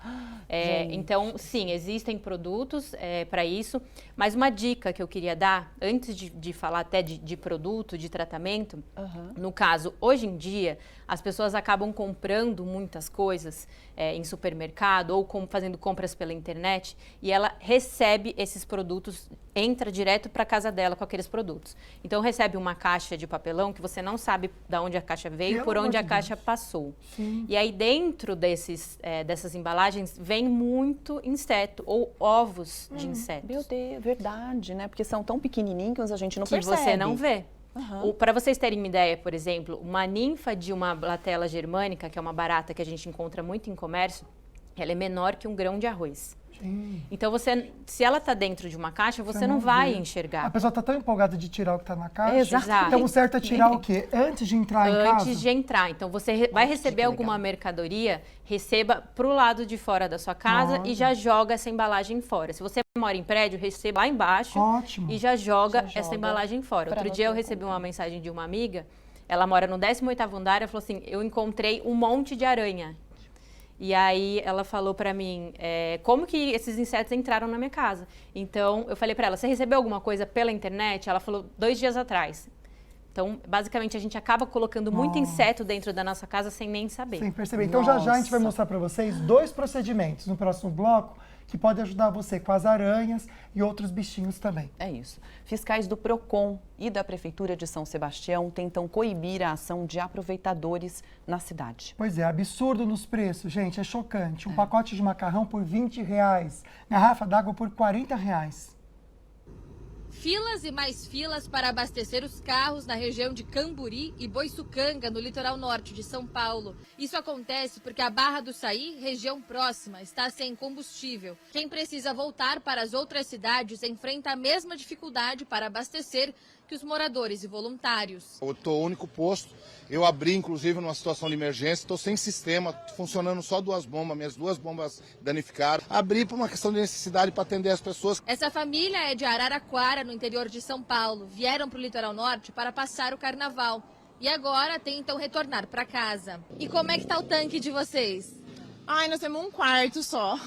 Speaker 6: Então, sim, existem produtos para isso, mas uma dica que eu queria dar, antes de falar até de produto, de tratamento, no caso, hoje em dia, as pessoas acabam comprando muitas coisas em supermercado ou fazendo compras pela internet e ela recebe esses produtos, entra direto para a casa dela com aqueles produtos. Então, recebe uma caixa de papelão que você não sabe de onde a caixa veio, por onde a caixa passou. Sim. E aí, dentro dessas embalagens, vem muito inseto ou ovos de insetos.
Speaker 5: Meu Deus, verdade, né? Porque são tão pequenininhos que a gente não percebe.
Speaker 6: Que você não vê. Para vocês terem uma ideia, por exemplo, uma ninfa de uma Blatella germânica, que é uma barata que a gente encontra muito em comércio, ela é menor que um grão de arroz. Então, se ela está dentro de uma caixa, você não vai enxergar.
Speaker 1: A pessoa está tão empolgada de tirar o que está na caixa.
Speaker 6: Exato.
Speaker 1: Então, o certo é tirar o quê? Antes de entrar em casa?
Speaker 6: Antes de entrar. Então, você vai receber alguma mercadoria, receba para o lado de fora da sua casa e já joga essa embalagem fora. Se você mora em prédio, receba lá embaixo e já joga essa embalagem fora. Outro dia eu recebi uma mensagem de uma amiga, ela mora no 18º andar, ela falou assim, eu encontrei um monte de aranha. E aí ela falou pra mim, como que esses insetos entraram na minha casa? Então, eu falei pra ela, você recebeu alguma coisa pela internet? Ela falou, 2 dias atrás. Então, basicamente, a gente acaba colocando muito inseto dentro da nossa casa sem nem saber.
Speaker 1: Sem perceber. Então, já a gente vai mostrar pra vocês 2 procedimentos no próximo bloco que podem ajudar você com as aranhas e outros bichinhos também.
Speaker 5: É isso. Fiscais do PROCON e da Prefeitura de São Sebastião tentam coibir a ação de aproveitadores na cidade.
Speaker 1: Pois é, absurdo nos preços, gente, é chocante. Um pacote de macarrão por R$20, garrafa d'água por R$40.
Speaker 9: Filas e mais filas para abastecer os carros na região de Camburi e Boiçucanga, no litoral norte de São Paulo. Isso acontece porque a Barra do Saí, região próxima, está sem combustível. Quem precisa voltar para as outras cidades enfrenta a mesma dificuldade para abastecer que os moradores e voluntários.
Speaker 10: Eu estou único posto, eu abri inclusive numa situação de emergência, estou sem sistema, funcionando só 2 bombas, minhas 2 bombas danificaram. Abri por uma questão de necessidade para atender as pessoas.
Speaker 9: Essa família é de Araraquara, no interior de São Paulo. Vieram para o litoral norte para passar o carnaval e agora tentam retornar para casa. E como é que está o tanque de vocês?
Speaker 11: Nós temos um quarto só.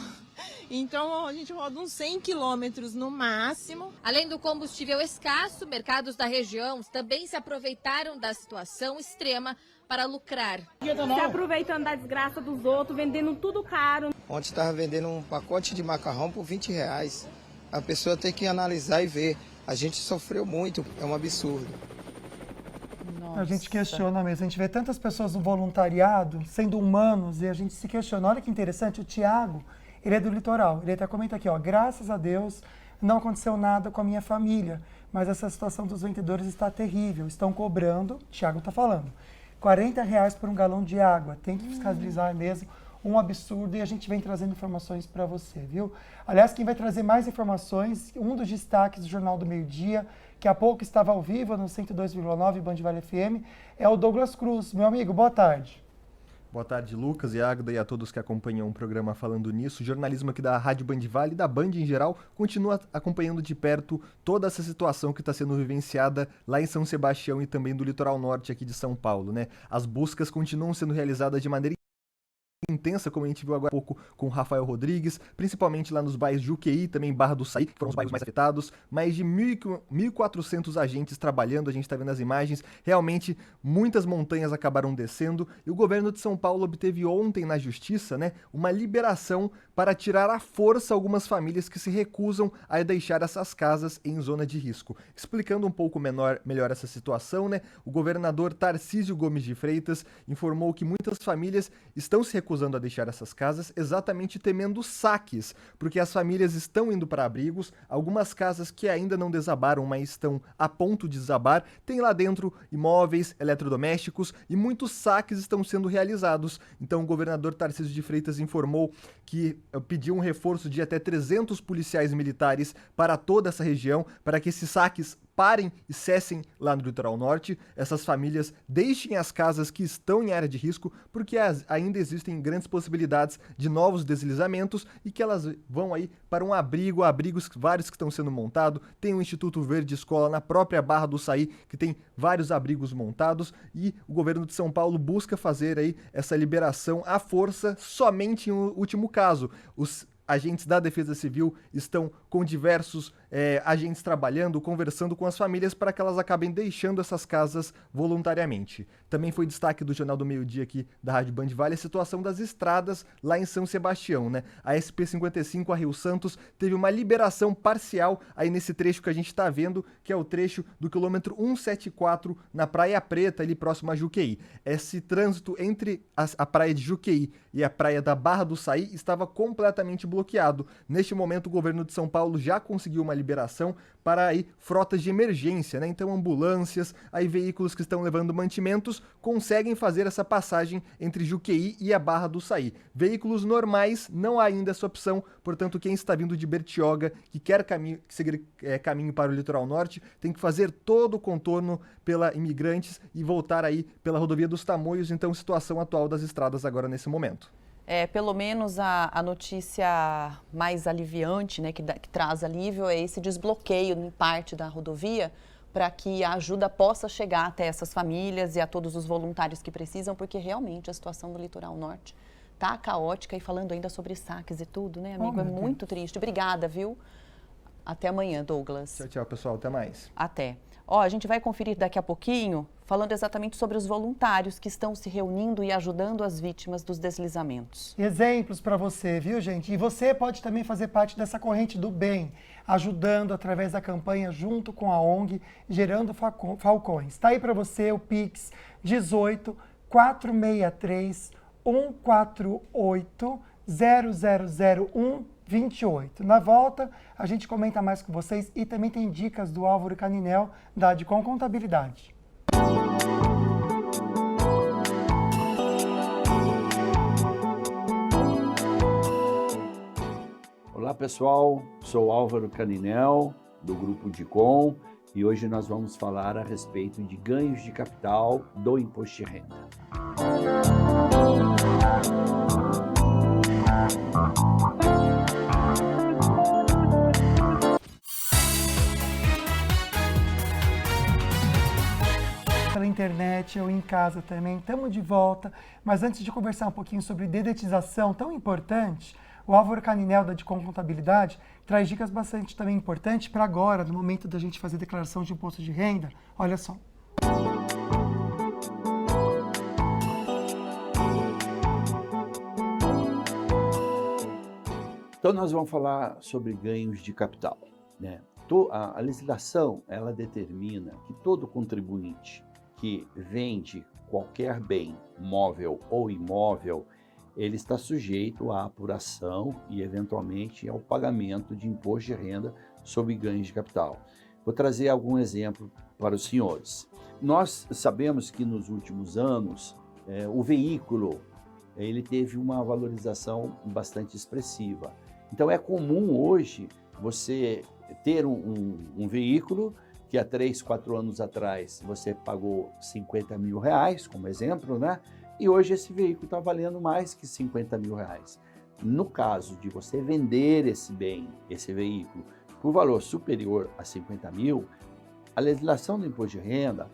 Speaker 11: Então, a gente roda uns 100 quilômetros no máximo.
Speaker 9: Além do combustível escasso, mercados da região também se aproveitaram da situação extrema para lucrar.
Speaker 12: Se aproveitando da desgraça dos outros, vendendo tudo caro.
Speaker 13: Ontem estava vendendo um pacote de macarrão por R$20. A pessoa tem que analisar e ver. A gente sofreu muito, é um absurdo.
Speaker 1: Nossa. A gente questiona mesmo, a gente vê tantas pessoas no voluntariado sendo humanos e a gente se questiona. Olha que interessante, o Tiago, ele é do litoral, ele até comenta aqui, ó, graças a Deus não aconteceu nada com a minha família, mas essa situação dos vendedores está terrível, estão cobrando, o Tiago está falando, R$40 por um galão de água, tem que fiscalizar mesmo, um absurdo, e a gente vem trazendo informações para você, viu? Aliás, quem vai trazer mais informações, um dos destaques do Jornal do Meio-Dia, que há pouco estava ao vivo no 102,9 Band Vale FM, é o Douglas Cruz. Meu amigo, boa tarde.
Speaker 14: Boa tarde, Lucas e Águeda, e a todos que acompanham o programa Falando Nisso. O jornalismo aqui da Rádio Band Vale, da Band em geral, continua acompanhando de perto toda essa situação que está sendo vivenciada lá em São Sebastião e também do litoral norte aqui de São Paulo, né? As buscas continuam sendo realizadas de maneira intensa, como a gente viu agora há pouco com o Rafael Rodrigues, principalmente lá nos bairros de Juqueí, também Barra do Saí, que foram os bairros mais afetados. Mais de 1.400 agentes trabalhando, a gente está vendo as imagens. Realmente, muitas montanhas acabaram descendo e o governo de São Paulo obteve ontem na Justiça, né, uma liberação para tirar à força algumas famílias que se recusam a deixar essas casas em zona de risco. Explicando um pouco melhor essa situação, né, o governador Tarcísio Gomes de Freitas informou que muitas famílias estão se recusando a deixar essas casas exatamente temendo saques, porque as famílias estão indo para abrigos, algumas casas que ainda não desabaram, mas estão a ponto de desabar, tem lá dentro imóveis, eletrodomésticos e muitos saques estão sendo realizados. Então o governador Tarcísio de Freitas informou que pediu um reforço de até 300 policiais militares para toda essa região, para que esses saques parem e cessem lá no litoral norte, essas famílias deixem as casas que estão em área de risco, porque ainda existem grandes possibilidades de novos deslizamentos e que elas vão aí para um abrigos vários que estão sendo montados. Tem o Instituto Verde Escola na própria Barra do Saí, que tem vários abrigos montados, e o governo de São Paulo busca fazer aí essa liberação à força somente em último caso. Os agentes da Defesa Civil estão com diversos agentes trabalhando, conversando com as famílias para que elas acabem deixando essas casas voluntariamente. Também foi destaque do Jornal do Meio-Dia aqui da Rádio Band Vale a situação das estradas lá em São Sebastião, né? A SP-55, a Rio Santos, teve uma liberação parcial aí nesse trecho que a gente está vendo, que é o trecho do quilômetro 174 na Praia Preta, ali próximo a Juqueí. Esse trânsito entre a praia de Juqueí e a praia da Barra do Saí estava completamente bloqueado. Neste momento, o governo de São Paulo já conseguiu uma liberação para aí frotas de emergência, né? Então ambulâncias, aí veículos que estão levando mantimentos conseguem fazer essa passagem entre Juqueí e a Barra do Saí. Veículos normais não há ainda essa opção, portanto quem está vindo de Bertioga, que quer seguir caminho para o litoral norte, tem que fazer todo o contorno pela Imigrantes e voltar aí pela rodovia dos Tamoios. Então situação atual das estradas agora nesse momento.
Speaker 5: Pelo menos a notícia mais aliviante, né, que traz alívio, é esse desbloqueio em parte da rodovia para que a ajuda possa chegar até essas famílias e a todos os voluntários que precisam, porque realmente a situação do litoral norte tá caótica, e falando ainda sobre saques e tudo, né, amigo? É muito triste. Obrigada, viu? Até amanhã, Douglas.
Speaker 14: Tchau, tchau, pessoal. Até mais.
Speaker 5: Até. A gente vai conferir daqui a pouquinho, falando exatamente sobre os voluntários que estão se reunindo e ajudando as vítimas dos deslizamentos.
Speaker 1: Exemplos para você, viu, gente? E você pode também fazer parte dessa corrente do bem, ajudando através da campanha junto com a ONG Gerando Falcões. Está aí para você o Pix 18 463 148 0001 28. Na volta, a gente comenta mais com vocês e também tem dicas do Álvaro Caninel, da Adcom Contabilidade.
Speaker 15: Olá pessoal, sou Álvaro Caninel, do Grupo Adcom, e hoje nós vamos falar a respeito de ganhos de capital do imposto de renda.
Speaker 1: Pela internet ou em casa também, estamos de volta. Mas antes de conversar um pouquinho sobre dedetização tão importante, o Álvaro Caninel, da Adcom Contabilidade, traz dicas bastante também importantes para agora, no momento da gente fazer declaração de imposto de renda. Olha só.
Speaker 15: Então nós vamos falar sobre ganhos de capital, né? A legislação, ela determina que todo contribuinte que vende qualquer bem, móvel ou imóvel, ele está sujeito à apuração e, eventualmente, ao pagamento de imposto de renda sobre ganhos de capital. Vou trazer algum exemplo para os senhores. Nós sabemos que nos últimos anos, o veículo ele teve uma valorização bastante expressiva. Então é comum hoje você ter um veículo que há 3, 4 anos atrás você pagou 50 mil reais, como exemplo, né? E hoje esse veículo está valendo mais que 50 mil reais. No caso de você vender esse bem, esse veículo, por valor superior a 50 mil, a legislação do imposto de renda,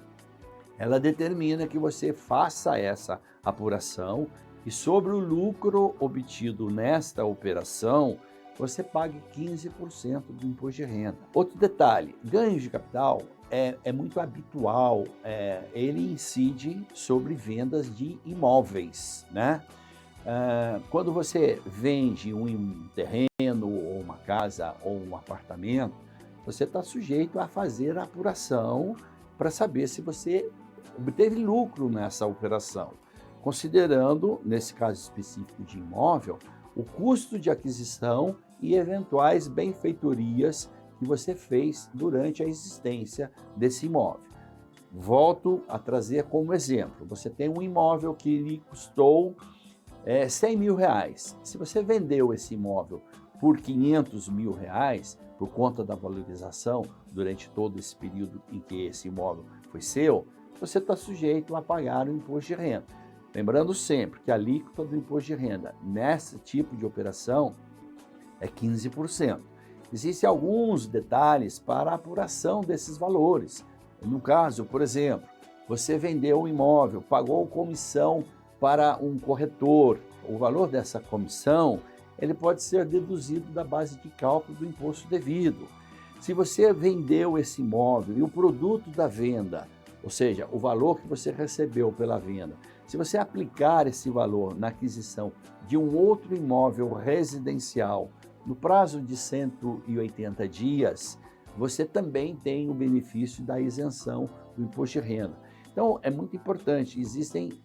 Speaker 15: ela determina que você faça essa apuração e sobre o lucro obtido nesta operação, você pague 15% do imposto de renda. Outro detalhe, ganhos de capital é muito habitual, ele incide sobre vendas de imóveis, né? Quando você vende um terreno, ou uma casa, ou um apartamento, você está sujeito a fazer a apuração para saber se você obteve lucro nessa operação, considerando, nesse caso específico de imóvel, o custo de aquisição e eventuais benfeitorias que você fez durante a existência desse imóvel. Volto a trazer como exemplo, você tem um imóvel que lhe custou 100 mil reais. Se você vendeu esse imóvel por 500 mil reais, por conta da valorização durante todo esse período em que esse imóvel foi seu, você está sujeito a pagar o imposto de renda. Lembrando sempre que a alíquota do imposto de renda nesse tipo de operação é 15%. Existem alguns detalhes para a apuração desses valores. No caso, por exemplo, você vendeu um imóvel, pagou comissão para um corretor. O valor dessa comissão ele pode ser deduzido da base de cálculo do imposto devido. Se você vendeu esse imóvel e o produto da venda, ou seja, o valor que você recebeu pela venda, se você aplicar esse valor na aquisição de um outro imóvel residencial no prazo de 180 dias, você também tem o benefício da isenção do imposto de renda. Então, é muito importante, existem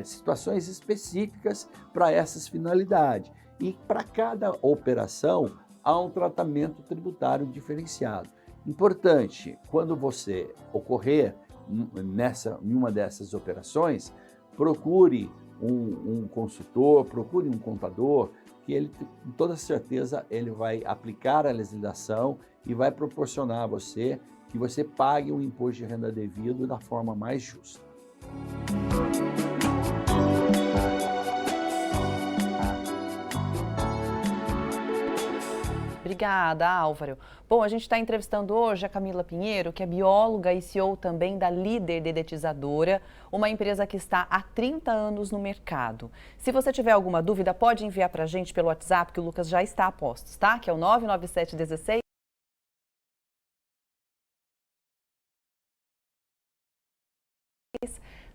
Speaker 15: situações específicas para essas finalidades. E para cada operação, há um tratamento tributário diferenciado. Importante, quando você ocorrer em uma dessas operações, procure um consultor, procure um contador, que ele, com toda certeza, ele vai aplicar a legislação e vai proporcionar a você que você pague o imposto de renda devido da forma mais justa.
Speaker 5: Obrigada, Álvaro. Bom, a gente está entrevistando hoje a Camila Pinheiro, que é bióloga e CEO também da Líder Dedetizadora, uma empresa que está há 30 anos no mercado. Se você tiver alguma dúvida, pode enviar para a gente pelo WhatsApp, que o Lucas já está a postos, tá? Que é o 99716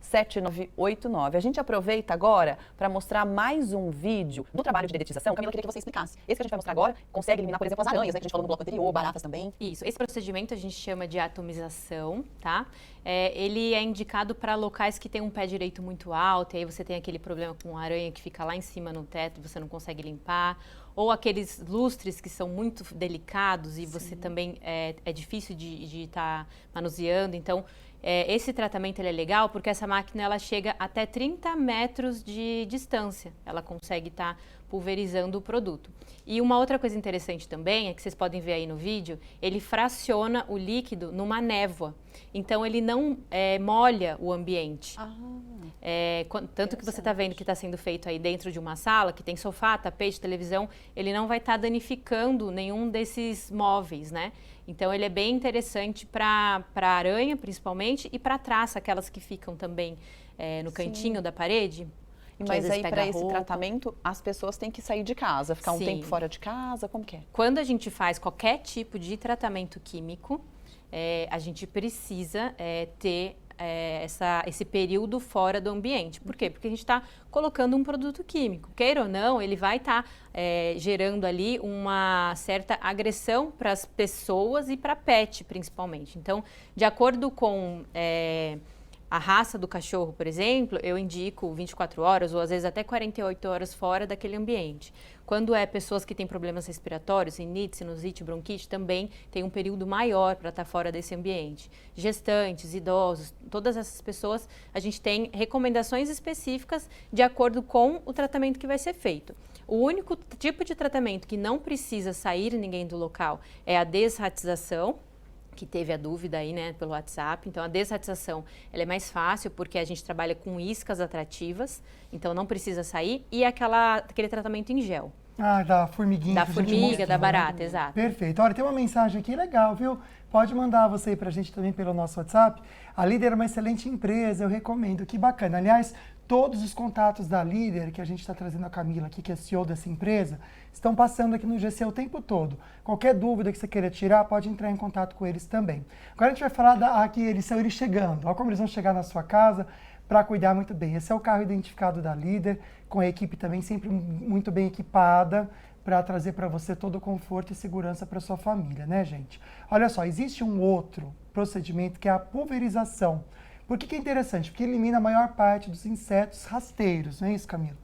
Speaker 5: 7989. A gente aproveita agora para mostrar mais um vídeo do trabalho de dedetização. Camila, eu queria que você explicasse. Esse que a gente vai mostrar agora consegue eliminar, por exemplo, as aranhas, né, que a gente falou no bloco anterior, baratas também.
Speaker 6: Isso, esse procedimento a gente chama de atomização, tá? Ele é indicado para locais que tem um pé direito muito alto, e aí você tem aquele problema com aranha que fica lá em cima no teto e você não consegue limpar, ou aqueles lustres que são muito delicados e você também é difícil de estar manuseando. Então, esse tratamento ele é legal porque essa máquina ela chega até 30 metros de distância. Ela consegue estar pulverizando o produto. E uma outra coisa interessante também, é que vocês podem ver aí no vídeo, ele fraciona o líquido numa névoa. Então, ele não molha o ambiente. Tanto que você está vendo que está sendo feito aí dentro de uma sala, que tem sofá, tapete, televisão, ele não vai estar danificando nenhum desses móveis, né? Então, ele é bem interessante para aranha, principalmente, e para traça, aquelas que ficam também no cantinho da parede.
Speaker 5: Mas aí, para esse tratamento, as pessoas têm que sair de casa, ficar um tempo fora de casa, como que é?
Speaker 6: Quando a gente faz qualquer tipo de tratamento químico, a gente precisa ter esse período fora do ambiente. Por quê? Porque a gente está colocando um produto químico. Queira ou não, ele vai estar gerando ali uma certa agressão para as pessoas e para pet, principalmente. Então, de acordo com a raça do cachorro, por exemplo, eu indico 24 horas ou às vezes até 48 horas fora daquele ambiente. Quando é pessoas que têm problemas respiratórios, rinite, sinusite, bronquite, também tem um período maior para estar fora desse ambiente. Gestantes, idosos, todas essas pessoas, a gente tem recomendações específicas de acordo com o tratamento que vai ser feito. O único tipo de tratamento que não precisa sair ninguém do local é a desratização, que teve a dúvida aí, né, pelo WhatsApp. Então, a desratização, ela é mais fácil porque a gente trabalha com iscas atrativas, então não precisa sair, e aquele tratamento em gel.
Speaker 1: Ah, da formiguinha.
Speaker 6: Da
Speaker 1: que a gente
Speaker 6: formiga,
Speaker 1: mostrou,
Speaker 6: da
Speaker 1: né?
Speaker 6: barata, exato.
Speaker 1: Perfeito. Olha, tem uma mensagem aqui legal, viu? Pode mandar você para a gente também pelo nosso WhatsApp. A Líder é uma excelente empresa, eu recomendo. Que bacana. Aliás, todos os contatos da Líder, que a gente está trazendo a Camila aqui, que é CEO dessa empresa, estão passando aqui no GC o tempo todo. Qualquer dúvida que você queira tirar, pode entrar em contato com eles também. Agora a gente vai falar aqui, eles chegando. Olha como eles vão chegar na sua casa para cuidar muito bem. Esse é o carro identificado da Líder, com a equipe também sempre muito bem equipada, para trazer para você todo o conforto e segurança para sua família, né, gente? Olha só, existe um outro procedimento que é a pulverização. Por que é interessante? Porque elimina a maior parte dos insetos rasteiros, não é isso, Camila?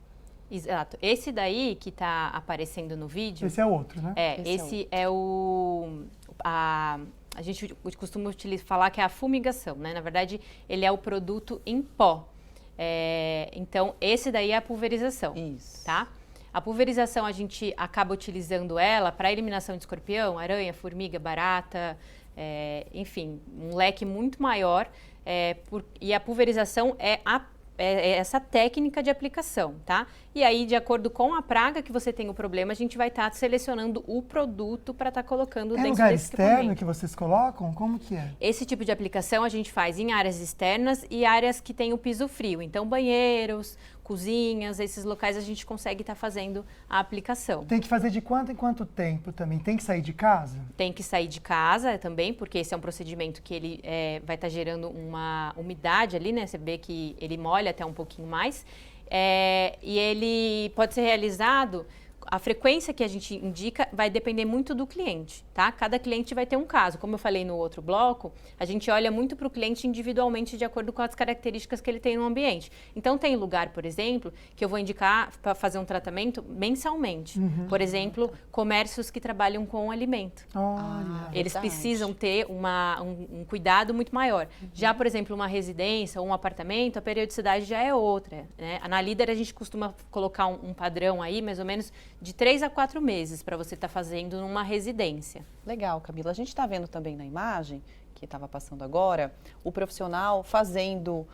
Speaker 6: Exato. Esse daí que está aparecendo no vídeo...
Speaker 1: Esse é outro, né?
Speaker 6: Esse é o... A gente costuma falar que é a fumigação, né? Na verdade, ele é o produto em pó. Então, esse daí é a pulverização.
Speaker 5: Isso.
Speaker 6: Tá? A pulverização, a gente acaba utilizando ela para eliminação de escorpião, aranha, formiga, barata, enfim, um leque muito maior. E a pulverização é essa técnica de aplicação, tá? E aí, de acordo com a praga que você tem o problema, a gente vai estar selecionando o produto para estar colocando dentro
Speaker 1: lugar
Speaker 6: desse
Speaker 1: externo
Speaker 6: equipamento.
Speaker 1: que vocês colocam? Como que é?
Speaker 6: Esse tipo de aplicação a gente faz em áreas externas e áreas que tem o piso frio. Então, banheiros, cozinhas, esses locais a gente consegue estar fazendo a aplicação.
Speaker 1: Tem que fazer de quanto em quanto tempo também? Tem que sair de casa?
Speaker 6: Tem que sair de casa também, porque esse é um procedimento que ele vai estar gerando uma umidade ali, né? Você vê que ele molha até um pouquinho mais. E ele pode ser realizado... A frequência que a gente indica vai depender muito do cliente, tá? Cada cliente vai ter um caso. Como eu falei no outro bloco, a gente olha muito para o cliente individualmente de acordo com as características que ele tem no ambiente. Então, tem lugar, por exemplo, que eu vou indicar para fazer um tratamento mensalmente. Por exemplo, comércios que trabalham com alimento. Eles precisam ter um cuidado muito maior. Já, por exemplo, uma residência ou um apartamento, a periodicidade já é outra, né? Na Líder, a gente costuma colocar um padrão aí, mais ou menos, de 3 a 4 meses para você estar fazendo numa residência.
Speaker 5: Legal, Camila. A gente está vendo também na imagem, que estava passando agora, o profissional fazendo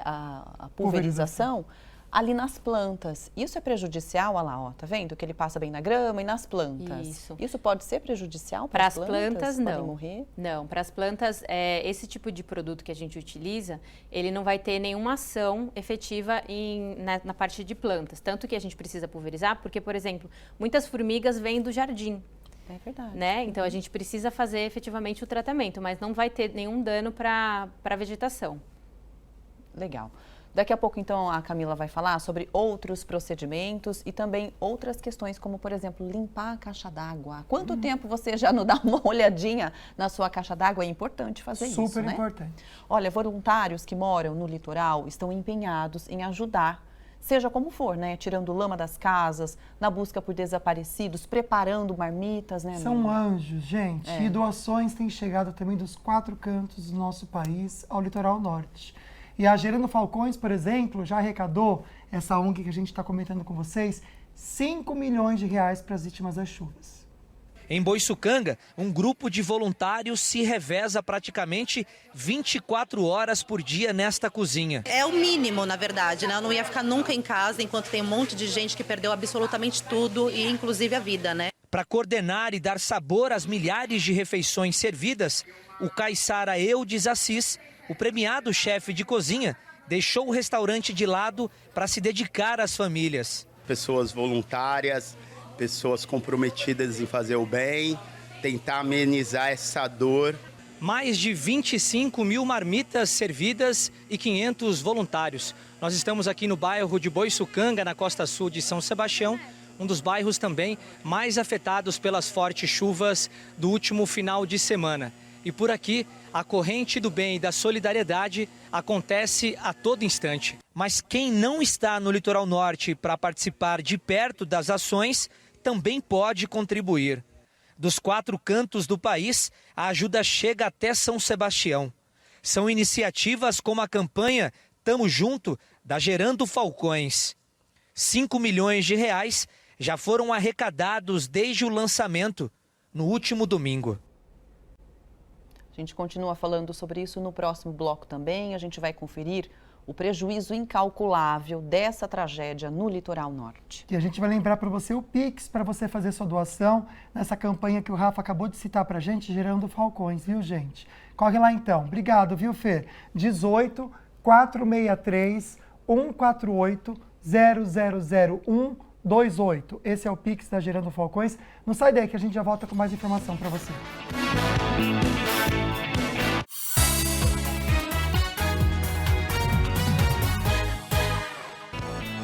Speaker 5: a pulverização ali nas plantas. Isso é prejudicial? Olha lá, ó, tá vendo? Que ele passa bem na grama e nas plantas. Isso pode ser prejudicial para as plantas?
Speaker 6: Não.
Speaker 5: Podem morrer?
Speaker 6: Não, para as plantas, esse tipo de produto que a gente utiliza, ele não vai ter nenhuma ação efetiva na parte de plantas. Tanto que a gente precisa pulverizar, porque, por exemplo, muitas formigas vêm do jardim.
Speaker 5: É verdade.
Speaker 6: Né? Então, a gente precisa fazer efetivamente o tratamento, mas não vai ter nenhum dano para a vegetação.
Speaker 5: Legal. Daqui a pouco, então, a Camila vai falar sobre outros procedimentos e também outras questões, como, por exemplo, limpar a caixa d'água. Quanto tempo você já não dá uma olhadinha na sua caixa d'água? É importante fazer isso, né?
Speaker 1: Super importante.
Speaker 5: Olha, voluntários que moram no litoral estão empenhados em ajudar, seja como for, né? Tirando lama das casas, na busca por desaparecidos, preparando marmitas, né?
Speaker 1: São anjos, gente. E doações têm chegado também dos 4 cantos do nosso país ao litoral norte. E a Gerando Falcões, por exemplo, já arrecadou, essa ONG que a gente está comentando com vocês, 5 milhões de reais para as vítimas das chuvas.
Speaker 3: Em Boiçucanga, um grupo de voluntários se reveza praticamente 24 horas por dia nesta cozinha.
Speaker 16: É o mínimo, na verdade, né? Eu não ia ficar nunca em casa enquanto tem um monte de gente que perdeu absolutamente tudo, e inclusive a vida, né?
Speaker 3: Para coordenar e dar sabor às milhares de refeições servidas, o caiçara Eudes Assis, o premiado chefe de cozinha, deixou o restaurante de lado para se dedicar às famílias.
Speaker 17: Pessoas voluntárias, pessoas comprometidas em fazer o bem, tentar amenizar essa dor.
Speaker 3: Mais de 25 mil marmitas servidas e 500 voluntários. Nós estamos aqui no bairro de Boiçucanga, na costa sul de São Sebastião, um dos bairros também mais afetados pelas fortes chuvas do último final de semana. E por aqui, a corrente do bem e da solidariedade acontece a todo instante. Mas quem não está no litoral norte para participar de perto das ações, também pode contribuir. Dos 4 cantos do país, a ajuda chega até São Sebastião. São iniciativas como a campanha Tamo Junto, da Gerando Falcões. 5 milhões de reais já foram arrecadados desde o lançamento, no último domingo.
Speaker 5: A gente continua falando sobre isso no próximo bloco também. A gente vai conferir o prejuízo incalculável dessa tragédia no litoral norte.
Speaker 1: E a gente vai lembrar para você o Pix, para você fazer sua doação nessa campanha que o Rafa acabou de citar para a gente, Gerando Falcões, viu, gente? Corre lá então. Obrigado, viu, Fê? 18 463 148 000128. Esse é o Pix da Gerando Falcões. Não sai daí que a gente já volta com mais informação para você.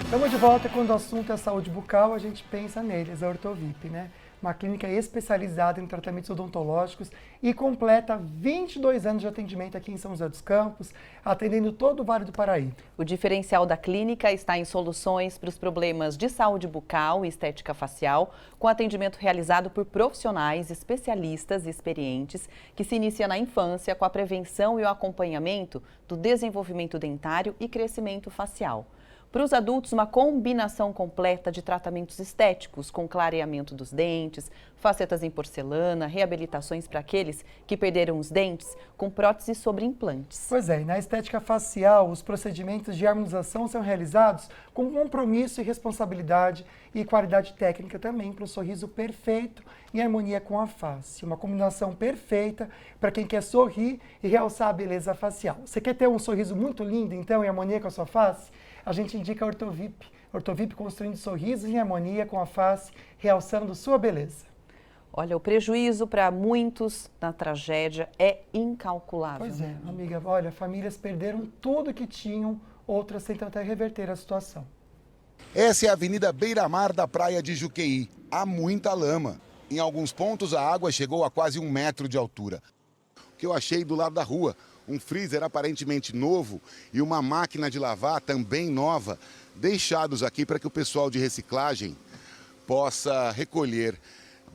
Speaker 1: Estamos de volta. Quando o assunto é saúde bucal, a gente pensa neles, a Ortovip, né? Uma clínica especializada em tratamentos odontológicos e completa 22 anos de atendimento aqui em São José dos Campos, atendendo todo o Vale do Paraíba.
Speaker 5: O diferencial da clínica está em soluções para os problemas de saúde bucal e estética facial, com atendimento realizado por profissionais, especialistas e experientes, que se inicia na infância com a prevenção e o acompanhamento do desenvolvimento dentário e crescimento facial. Para os adultos, uma combinação completa de tratamentos estéticos, com clareamento dos dentes, facetas em porcelana, reabilitações para aqueles que perderam os dentes, com próteses sobre implantes.
Speaker 1: Pois é, e na estética facial, os procedimentos de harmonização são realizados com compromisso e responsabilidade e qualidade técnica também para o sorriso perfeito em harmonia com a face. Uma combinação perfeita para quem quer sorrir e realçar a beleza facial. Você quer ter um sorriso muito lindo, então, em harmonia com a sua face? A gente indica a Ortovip. Ortovip construindo sorrisos em harmonia com a face, realçando sua beleza.
Speaker 5: Olha, o prejuízo para muitos na tragédia é incalculável.
Speaker 1: Pois é, amiga, olha, famílias perderam tudo que tinham, outras tentam até reverter a situação.
Speaker 18: Essa é a Avenida Beira-Mar da praia de Juqueí. Há muita lama. Em alguns pontos a água chegou a quase 1 metro de altura. O que eu achei do lado da rua? Um freezer aparentemente novo e uma máquina de lavar também nova, deixados aqui para que o pessoal de reciclagem possa recolher.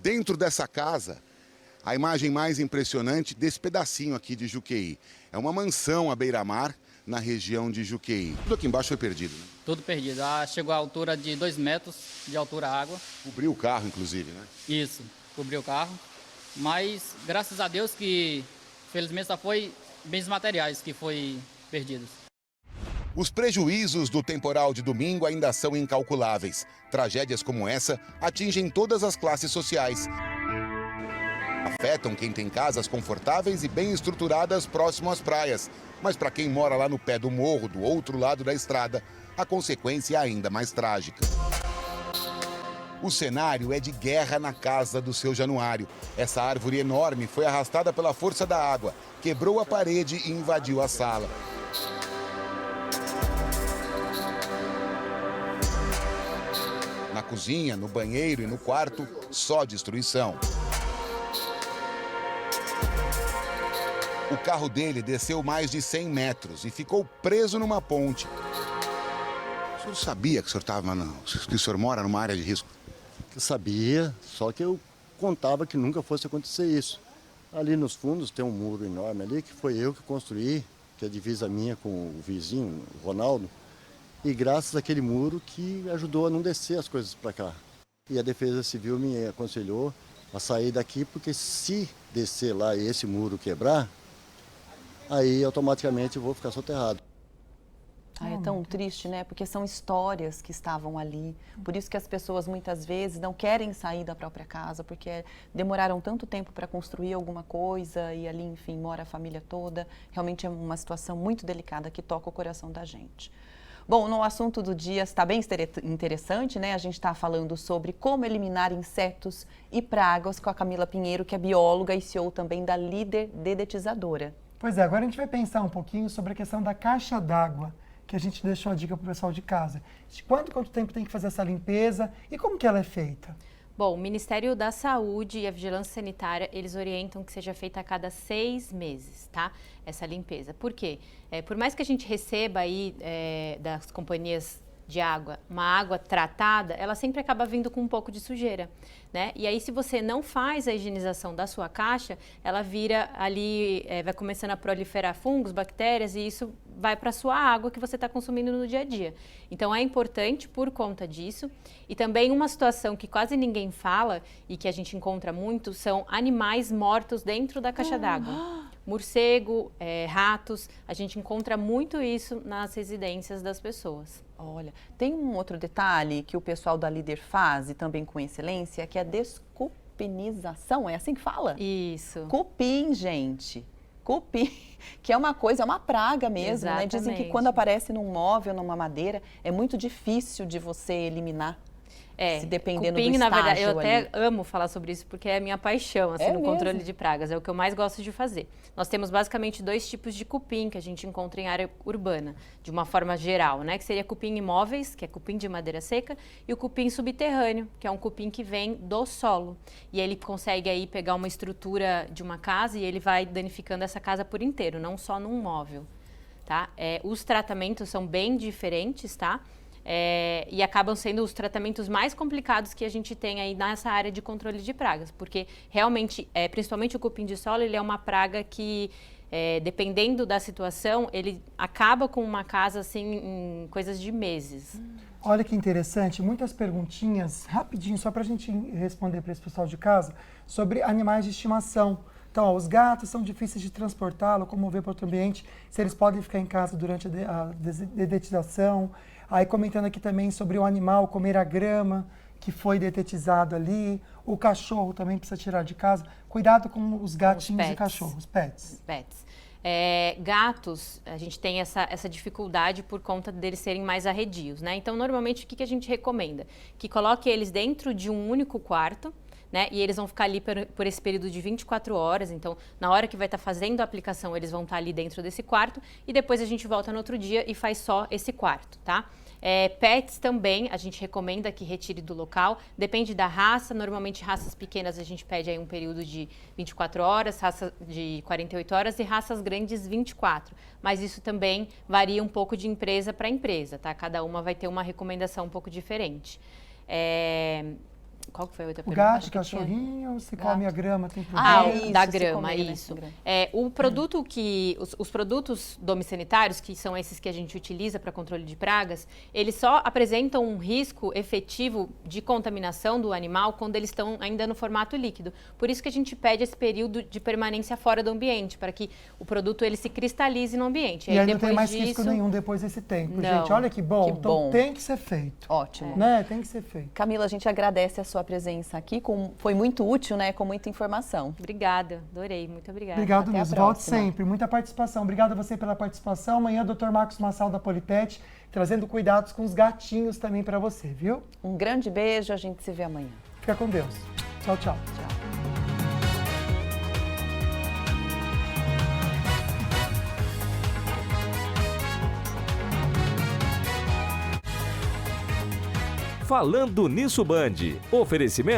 Speaker 18: Dentro dessa casa, a imagem mais impressionante desse pedacinho aqui de Juqueí. É uma mansão à beira-mar, na região de Juqueí. Tudo aqui embaixo foi perdido, né?
Speaker 19: Tudo perdido. Chegou à altura de 2 metros de altura a água.
Speaker 18: Cobriu o carro, inclusive, né?
Speaker 19: Isso, cobriu o carro. Mas, graças a Deus que, felizmente, só foi bens materiais que foi perdidos.
Speaker 18: Os prejuízos do temporal de domingo ainda são incalculáveis. Tragédias como essa atingem todas as classes sociais. Afetam quem tem casas confortáveis e bem estruturadas próximo às praias. Mas para quem mora lá no pé do morro, do outro lado da estrada, a consequência é ainda mais trágica. O cenário é de guerra na casa do seu Januário. Essa árvore enorme foi arrastada pela força da água, quebrou a parede e invadiu a sala. Na cozinha, no banheiro e no quarto, só destruição. O carro dele desceu mais de 100 metros e ficou preso numa ponte. O senhor sabia que o senhor mora numa área de risco?
Speaker 4: Eu sabia, só que eu contava que nunca fosse acontecer isso. Ali nos fundos tem um muro enorme ali que foi eu que construí, que é a divisa minha com o vizinho, o Ronaldo. E graças àquele muro que ajudou a não descer as coisas para cá. E a Defesa Civil me aconselhou a sair daqui, porque se descer lá e esse muro quebrar, aí automaticamente eu vou ficar soterrado.
Speaker 5: É tão triste, né? Porque são histórias que estavam ali. Por isso que as pessoas muitas vezes não querem sair da própria casa, porque demoraram tanto tempo para construir alguma coisa e ali, enfim, mora a família toda. Realmente é uma situação muito delicada que toca o coração da gente. Bom, no assunto do dia está bem interessante, né? A gente está falando sobre como eliminar insetos e pragas com a Camila Pinheiro, que é bióloga e CEO também da Líder Dedetizadora.
Speaker 1: Pois é, agora a gente vai pensar um pouquinho sobre a questão da caixa d'água, que a gente deixou a dica para o pessoal de casa. De quanto tempo tem que fazer essa limpeza e como que ela é feita?
Speaker 6: Bom, o Ministério da Saúde e a Vigilância Sanitária, eles orientam que seja feita a cada 6 meses, tá? Essa limpeza. Por quê? Por mais que a gente receba aí das companhias de água, uma água tratada, ela sempre acaba vindo com um pouco de sujeira, né? E aí, se você não faz a higienização da sua caixa, ela vira ali, vai começando a proliferar fungos, bactérias, e isso vai para a sua água que você está consumindo no dia a dia. Então, é importante por conta disso. E também uma situação que quase ninguém fala e que a gente encontra muito são animais mortos dentro da caixa d'água. morcego, ratos, a gente encontra muito isso nas residências das pessoas.
Speaker 5: Olha, tem um outro detalhe que o pessoal da Líder faz, e também com excelência, que é a descupinização, é assim que fala?
Speaker 6: Isso.
Speaker 5: Cupim, gente. Cupim, que é uma coisa, é uma praga mesmo, né? Dizem que quando aparece num móvel, numa madeira, é muito difícil de você eliminar. Se dependendo
Speaker 6: cupim,
Speaker 5: do estágio,
Speaker 6: na verdade, eu até
Speaker 5: ali.
Speaker 6: amo falar sobre isso porque é a minha paixão, assim, no controle de pragas, é o que eu mais gosto de fazer. Nós temos basicamente 2 tipos de cupim que a gente encontra em área urbana, de uma forma geral, né? Que seria cupim imóveis, que é cupim de madeira seca, e o cupim subterrâneo, que é um cupim que vem do solo. E ele consegue aí pegar uma estrutura de uma casa e ele vai danificando essa casa por inteiro, não só num móvel, tá? Os tratamentos são bem diferentes, tá? E acabam sendo os tratamentos mais complicados que a gente tem aí nessa área de controle de pragas, porque realmente, principalmente o cupim de solo, ele é uma praga que, dependendo da situação, ele acaba com uma casa assim em coisas de meses.
Speaker 1: Olha que interessante, muitas perguntinhas, rapidinho, só para a gente responder para esse pessoal de casa, sobre animais de estimação. Então, ó, os gatos são difíceis de transportar, locomover para outro ambiente, se eles podem ficar em casa durante a dedetização. Aí comentando aqui também sobre o animal comer a grama que foi detetizado ali. O cachorro também precisa tirar de casa. Cuidado com os gatinhos e cachorros, pets.
Speaker 6: Gatos, a gente tem essa dificuldade por conta deles serem mais arredios, né? Então, normalmente, o que a gente recomenda? Que coloque eles dentro de um único quarto, né? E eles vão ficar ali por esse período de 24 horas. Então, na hora que vai estar fazendo a aplicação, eles vão estar ali dentro desse quarto. E depois a gente volta no outro dia e faz só esse quarto, tá? Pets também, a gente recomenda que retire do local. Depende da raça. Normalmente, raças pequenas, a gente pede aí um período de 24 horas, raça de 48 horas e raças grandes 24. Mas isso também varia um pouco de empresa para empresa, tá? Cada uma vai ter uma recomendação um pouco diferente. Qual que foi a outra pergunta?
Speaker 1: O gato, cachorrinho, se come a grama, tem problema?
Speaker 6: Da grama, isso. O produto os produtos domiciliários, que são esses que a gente utiliza para controle de pragas, eles só apresentam um risco efetivo de contaminação do animal quando eles estão ainda no formato líquido. Por isso que a gente pede esse período de permanência fora do ambiente, para que o produto ele se cristalize no ambiente.
Speaker 1: E aí não tem mais risco nenhum depois desse tempo, gente. Olha que bom. Então tem que ser feito.
Speaker 5: Ótimo.
Speaker 1: Né? Tem que ser feito.
Speaker 5: Camila, a gente agradece a sua presença aqui, foi muito útil, né? Com muita informação.
Speaker 6: Obrigada, adorei, muito obrigada.
Speaker 1: Obrigado mesmo, volte sempre, muita participação. Obrigado a você pela participação. Amanhã, Dr. Marcos Massal da Politete, trazendo cuidados com os gatinhos também para você, viu?
Speaker 5: Um grande beijo, a gente se vê amanhã.
Speaker 1: Fica com Deus. Tchau, tchau.
Speaker 20: Falando Nisso Band. Oferecimento